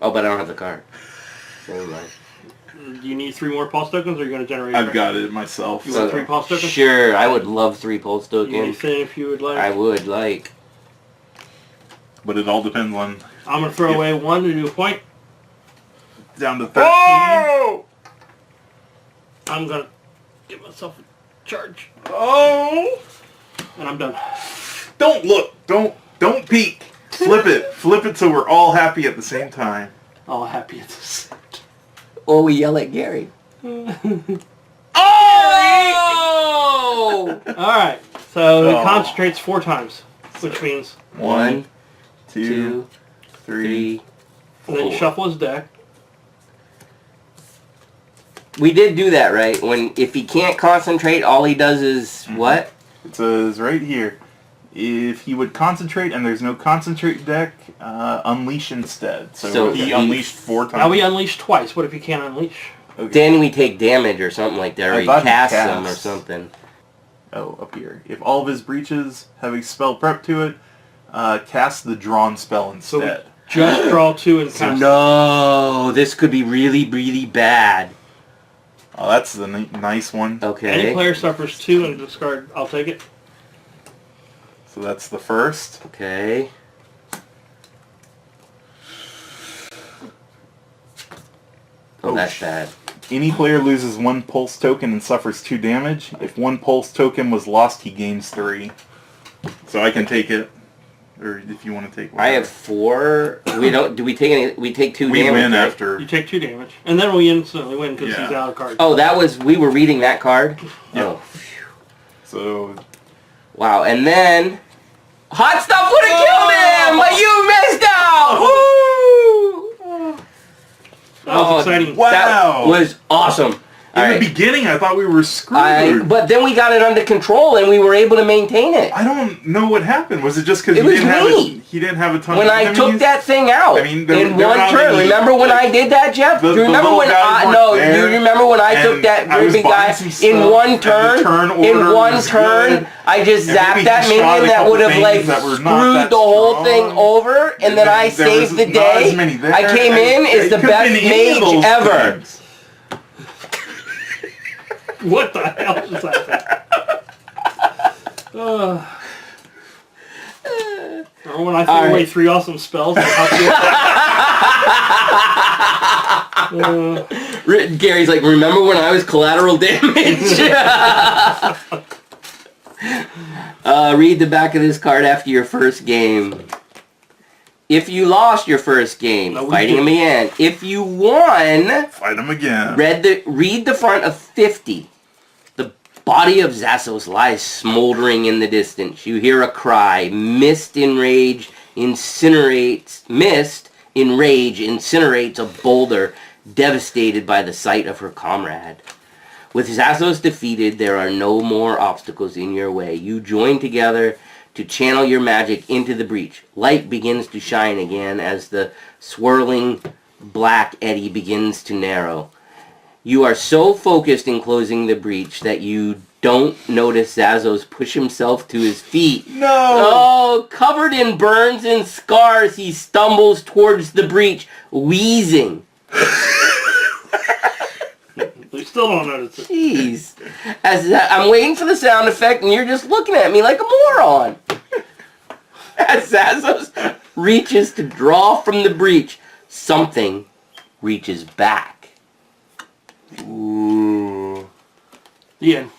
Oh, but I don't have the card. So never mind. Do you need 3 more pulse tokens, or are you going to generate? I've got it myself. You want 3 pulse tokens? Sure, I would love 3 pulse tokens. Anything if you would like. I would like. But it all depends on I'm going to throw away 1 to do a point. down to 13. Oh! I'm going to give myself a charge. Oh! And I'm done. Don't look. Don't peek. Flip it. Flip it so we're all happy at the same time. All happy at this. Or we yell at Gary. Oh! Alright, so it Oh. concentrates 4 times, which means 1, 2, 2, 3. 3. and then you shuffle his deck. We did do that, right? If he can't concentrate, all he does is what? It says right here, if he would concentrate and there's no concentrate deck, unleash instead. So, So he he- unleashed 4 times. Now we unleash twice. What if you can't unleash? Okay. Then we take damage or something like that, or I he thought he casts them or cast. something. Oh, up here. If all of his breaches have a spell prep to it, cast the drawn spell So we instead. just draw 2 and cast. No, this could be really, really bad. Oh, that's the nice one. Any Okay. player suffers 2 and discard. I'll take it. So that's the first. Okay. Oh, that's sh- bad. Any player loses 1 pulse token and suffers 2 damage. If 1 pulse token was lost, he gains 3. So I can take it. or if you want to take one. I have 4. We don't. Do we take any? We take 2 We damage. win right? after. You take 2 damage, and then we instantly win because Yeah. he's out of cards. Oh, that was. We were reading that card. Yeah. Oh, So wow. And then hot stuff would have killed him, but you missed out. Woo! That was exciting. Wow. That was awesome. in All the right. beginning, I thought we were screwed. But then we got it under control and we were able to maintain it. I don't know what happened. Was it just because It was me. he didn't have a ton When of I enemies? took that thing out I mean, in one not turn. many, Remember when I did that, Jeff? the Do you remember little when guys I weren't no? there, Do you remember when I took and that I was big buying guy some in stuff, one and the turn? turn In order one was turn, good, I just and zapped maybe that he shot minion a that couple would have things like that were not screwed that the whole strong. thing over, and then I There was saved the not as day. many there. I came in as It the could've best been any of mage those ever. things. What the hell is that? Remember when I threw away 3 awesome spells? And Gary's like, remember when I was collateral damage? Read the back of this card after your first game. If you lost your first game, No, we fighting him didn't. again. If you won, Fight him again. read the front of 50. The body of Zassos lies smoldering in the distance. You hear a cry. Mist in rage incinerates a boulder devastated by the sight of her comrade. With Zassos defeated, there are no more obstacles in your way. You join together to channel your magic into the breach. Light begins to shine again as the swirling black eddy begins to narrow. You are so focused in closing the breach that you don't notice Zassos push himself to his feet. No! Oh, covered in burns and scars, he stumbles towards the breach, wheezing. we still don't notice it. Jeez. I'm waiting for the sound effect and you're just looking at me like a moron. As Zassos reaches to draw from the breach, something reaches back. Ooh. The end.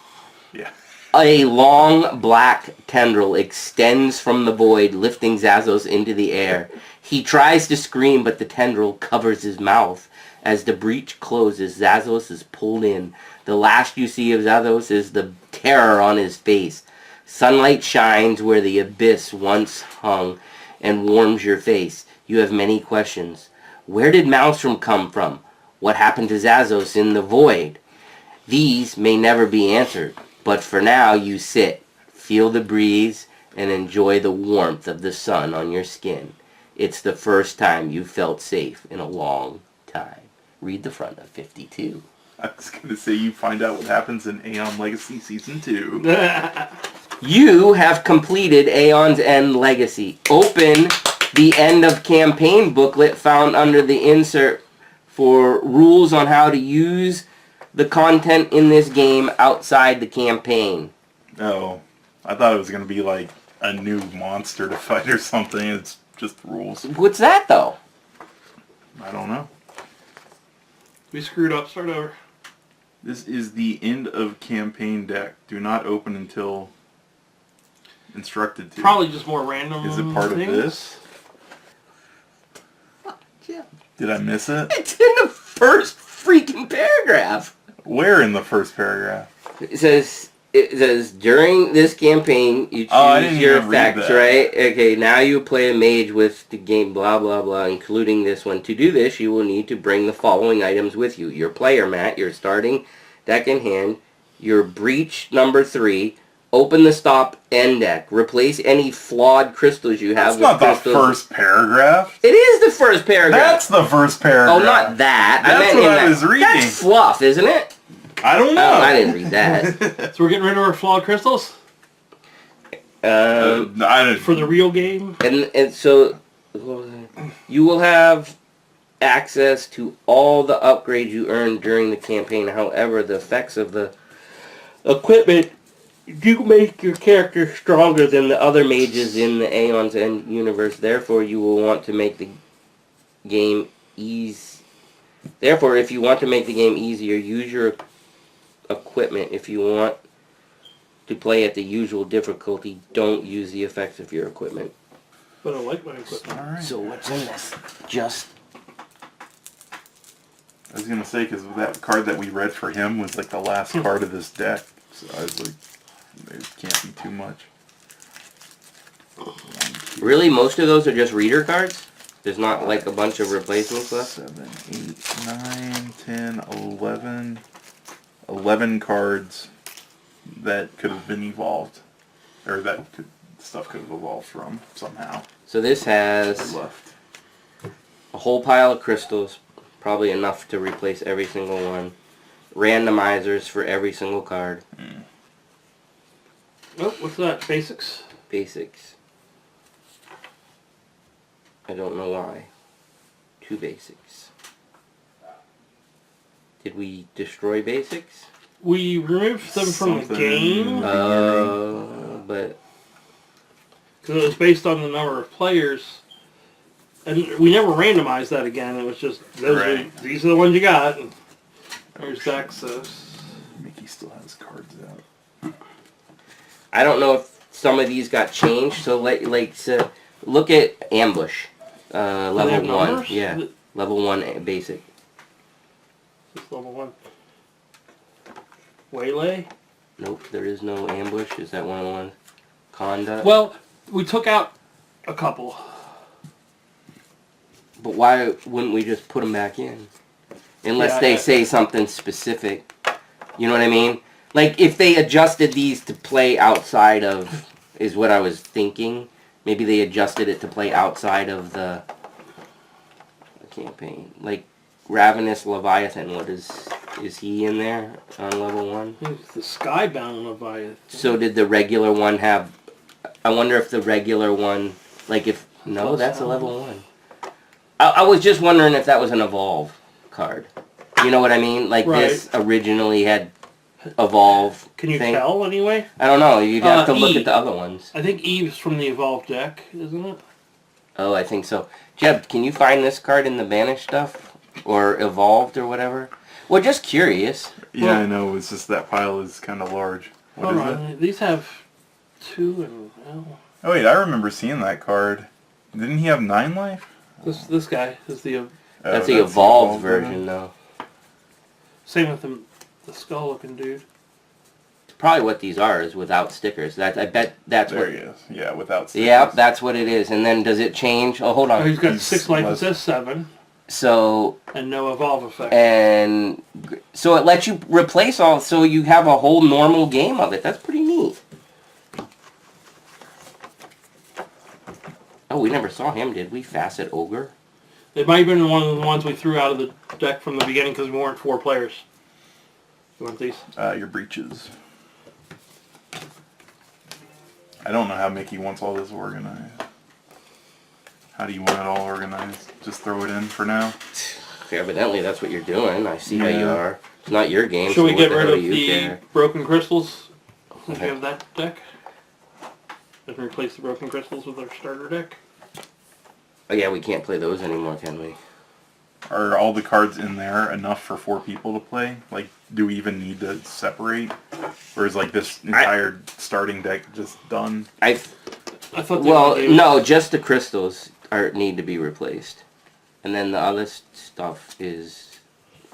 Yeah. A long black tendril extends from the void, lifting Zassos into the air. He tries to scream, but the tendril covers his mouth. As the breach closes, Zassos is pulled in. The last you see of Zassos is the terror on his face. Sunlight shines where the abyss once hung and warms your face. You have many questions. Where did Maelstrom come from? What happened to Zassos in the void? These may never be answered, but for now you sit, feel the breeze, and enjoy the warmth of the sun on your skin. It's the first time you felt safe in a long time. Read the front of 52. I was going to say you find out what happens in Aeon Legacy Season 2. You have completed Aeon's End Legacy. Open the end of campaign booklet found under the insert for rules on how to use the content in this game outside the campaign. Oh, I thought it was going to be like a new monster to fight or something. It's just rules. What's that, though? I don't know. We screwed up. Start over. This is the end of campaign deck. Do not open until instructed to. Probably just more random. Is it part of things. this? Jim, Did I miss it? it's in the first freaking paragraph. Where in the first paragraph? It says during this campaign you I choose didn't your even read effects, that. right? Okay, now you play a mage with the game blah blah blah, including this one. To do this, you will need to bring the following items with you: your player mat, your starting deck in hand, your breach number 3. Open the stop end deck. Replace any flawed crystals you have That's with not the crystals. first paragraph. It is the first paragraph. That's the first paragraph. Oh, not that. That's I meant what in I that. was reading. That's fluff, isn't it? I don't know. Oh, I didn't read that. So we're getting rid of our flawed crystals I didn't. for the real game. And so you will have access to all the upgrades you earned during the campaign. However, the effects of the equipment do make your character stronger than the other mages in the Aeon's End universe. Therefore, you will want to make the game easy. Therefore, if you want to make the game easier, use your equipment. If you want to play at the usual difficulty, don't use the effects of your equipment. But I like my equipment. All right. So what's in this? Just I was gonna say because that card that we read for him was like the last card of this deck, so I was like, it can't be too much. really, most of those are just reader cards. There's not like a bunch of replacements left. 7, 8, 9, 10, 11. 11 cards that could have been evolved, or stuff could have evolved from somehow. So this has Left. a whole pile of crystals, probably enough to replace every single one. Randomizers for every single card. Oh, what's that? Basics? Basics. I don't know why. 2 basics. Did we destroy basics? We removed them from the Something. game But because it was based on the number of players, and we never randomized that again. It was just these are the ones you got. And there's access. Mickey still has cards out. I don't know if some of these got changed. So so look at ambush, they have level 1. numbers? Yeah, level 1 basic. This level 1. Waylay? Nope, there is no ambush. Is that one of the ones? Conduct. Well, we took out a couple. But why wouldn't we just put them back in? Unless Yeah, they say something specific. You know what I mean? Like, if they adjusted these to play outside of, is what I was thinking. Maybe they adjusted it to play outside of the campaign. Like, Ravenous Leviathan, what is he in there on level 1? It's the Skybound Leviathan. So did the regular one have, I wonder if the regular one, like if, no, that's a level 1. I was just wondering if that was an evolve card. You know what I mean? Like this originally had evolve Can you thing. tell anyway? I don't know. You'd have to look Eve. at the other ones. I think Eve's from the Evolved deck, isn't it? Oh, I think so. Jeb, can you find this card in the banished stuff? Or evolved or whatever? Well, just curious. Yeah, Well, I know. It's just that pile is kind of large. What Hold is on. it? These have 2 and... Oh. Oh wait, I remember seeing that card. Didn't he have 9 life? This guy is the... That's the evolved version, though. Same with the skull-looking dude. Probably what these are is without stickers. I bet that's There what... he is. Yeah, without stickers. Yeah, that's what it is. And then does it change? Oh, hold Oh, on. he's got He's 6 life. It less- says 7. So, And no evolve effect. so it lets you replace all, so you have a whole normal game of it. That's pretty neat. Oh, we never saw him, did we? Facet Ogre? It might have been one of the ones we threw out of the deck from the beginning because we weren't 4 players. You want these? Your breeches. I don't know how Mickey wants all this organized. How do you want it all organized? Just throw it in for now? Evidently, that's what you're doing. I see how you Yeah. are. It's not your game, Should so we what get the rid hell of do you the care? broken crystals? Since Okay. we have that deck? And replace the broken crystals with our starter deck? Oh yeah, we can't play those anymore, can we? Are all the cards in there enough for 4 people to play? Like, do we even need to separate? Or is like this entire starting deck just done? I thought they Well, only gave us- no, just the crystals need to be replaced. And then the other stuff is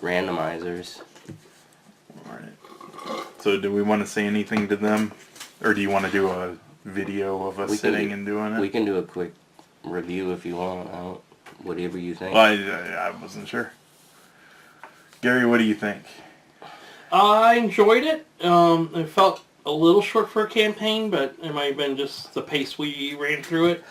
randomizers. Alright. So do we want to say anything to them? Or do you want to do a video of us We can sitting do- and doing it? We can do a quick review if you want. Whatever you think. Well, I wasn't sure. Gary, what do you think? I enjoyed it. It felt a little short for a campaign, but it might have been just the pace we ran through it.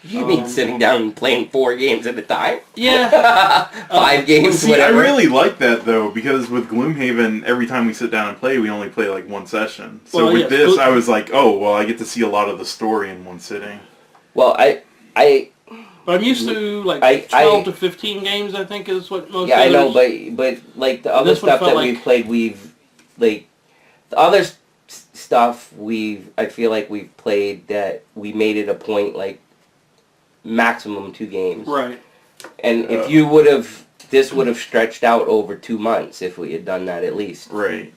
You mean sitting down and playing 4 games at a time? Yeah. 5 games, See, whatever. I really like that though, because with Gloomhaven, every time we sit down and play, we only play like 1 session. So Well, with yeah, this, so- I was like, oh, well, I get to see a lot of the story in 1 sitting. Well, But I'm used to like I- 12 to 15 games, I think is what most yeah, I know, others- but like the other This one stuff felt that like- we've played, like the other stuff I feel like we've played that we made it a point like maximum 2 games. Right. And if you would have, this would have stretched out over 2 months if we had done that at least. Right.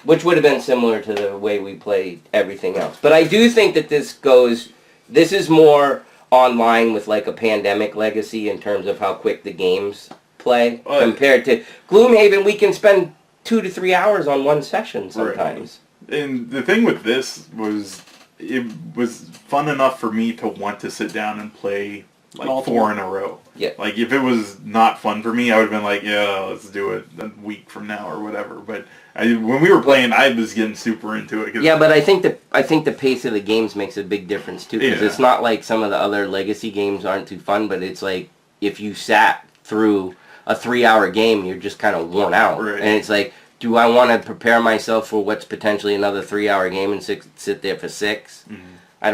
Which would have been similar to the way we played everything else. But I do think that this goes This is more online with like a Pandemic Legacy in terms of how quick the games play compared to Gloomhaven. We can spend 2 to 3 hours on one session sometimes. Right. And the thing with this was, it was fun enough for me to want to sit down and play like Multiple. 4 in a row. Yeah. Like if it was not fun for me, I would have been like, yeah, let's do it a week from now or whatever. But when we were playing, I was getting super into it. Yeah, but I think the pace of the games makes a big difference too, because it's not like some of the other legacy games aren't too fun, but it's like if you sat through a 3-hour game, you're just kind of worn out, Right. and it's like, do I want to prepare myself for what's potentially another 3-hour game and sit there for 6? Mm-hmm. I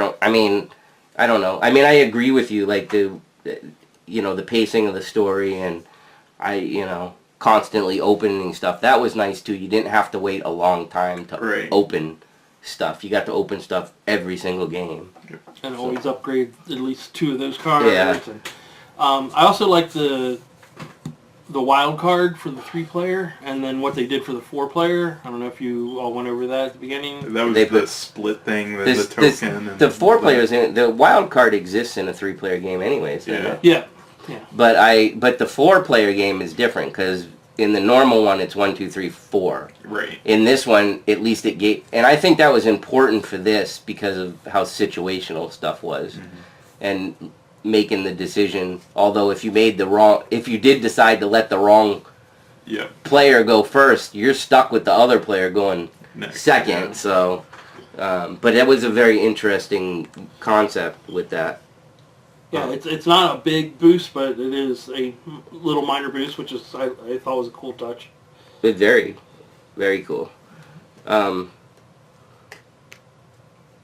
don't know. I mean, I agree with you, like the pacing of the story, and constantly opening stuff. That was nice too. You didn't have to wait a long time to open stuff. You got to open stuff every single game. And always upgrade at least 2 of those cards. Yeah. And, I also like the wild card for the 3-player, and then what they did for the 4-player. I don't know if you all went over that at the beginning. That was the split thing, the token. The 4 players, the wild card exists in a 3-player game anyways. Doesn't it? Yeah. But the 4-player game is different, because in the normal one it's 1, 2, 3, 4. Right. In this one, at least it gave, and I think that was important for this because of how situational stuff was, and making the decision. Although if you did decide to let the wrong player go first, you're stuck with the other player going second. Yeah. So, but it was a very interesting concept with that. Yeah, it's not a big boost, but it is a little minor boost, which is I thought was a cool touch. It's very, very cool.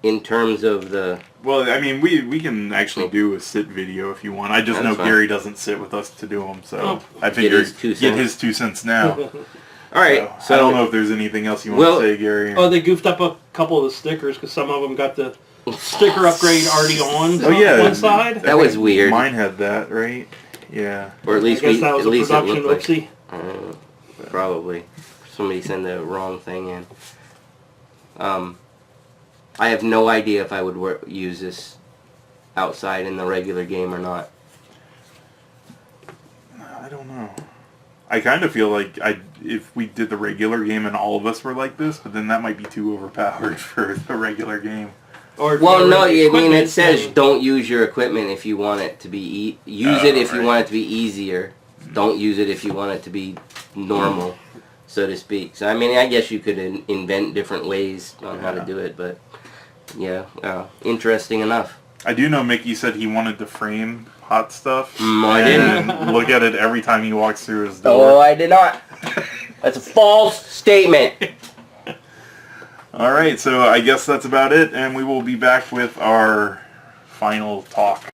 In terms of the... Well, I mean, we can actually do a sit video if you want. I just know Gary doesn't sit with us to do them, so I figured get his 2 cents now. All right. So I don't know if there's anything else you want to say, Gary. Oh, they goofed up a couple of the stickers because some of them got the sticker upgrade already on one side. That was weird. Mine had that, right? Yeah. Or at least I guess that was a production oopsie. Probably. Somebody sent the wrong thing in. I have no idea if I would use this outside in the regular game or not. I don't know. I kind of feel like if we did the regular game and all of us were like this, but then that might be too overpowered for the regular game. It says don't use your equipment if you want it to be use it if you want it to be easier. Don't use it if you want it to be normal, so to speak. So I mean, I guess you could invent different ways on how to do it, but interesting enough. I do know Mickey said he wanted to frame hot stuff I didn't. and look at it every time he walks through his door. Oh, I did not. That's a false statement. All right, so I guess that's about it, and we will be back with our final talk.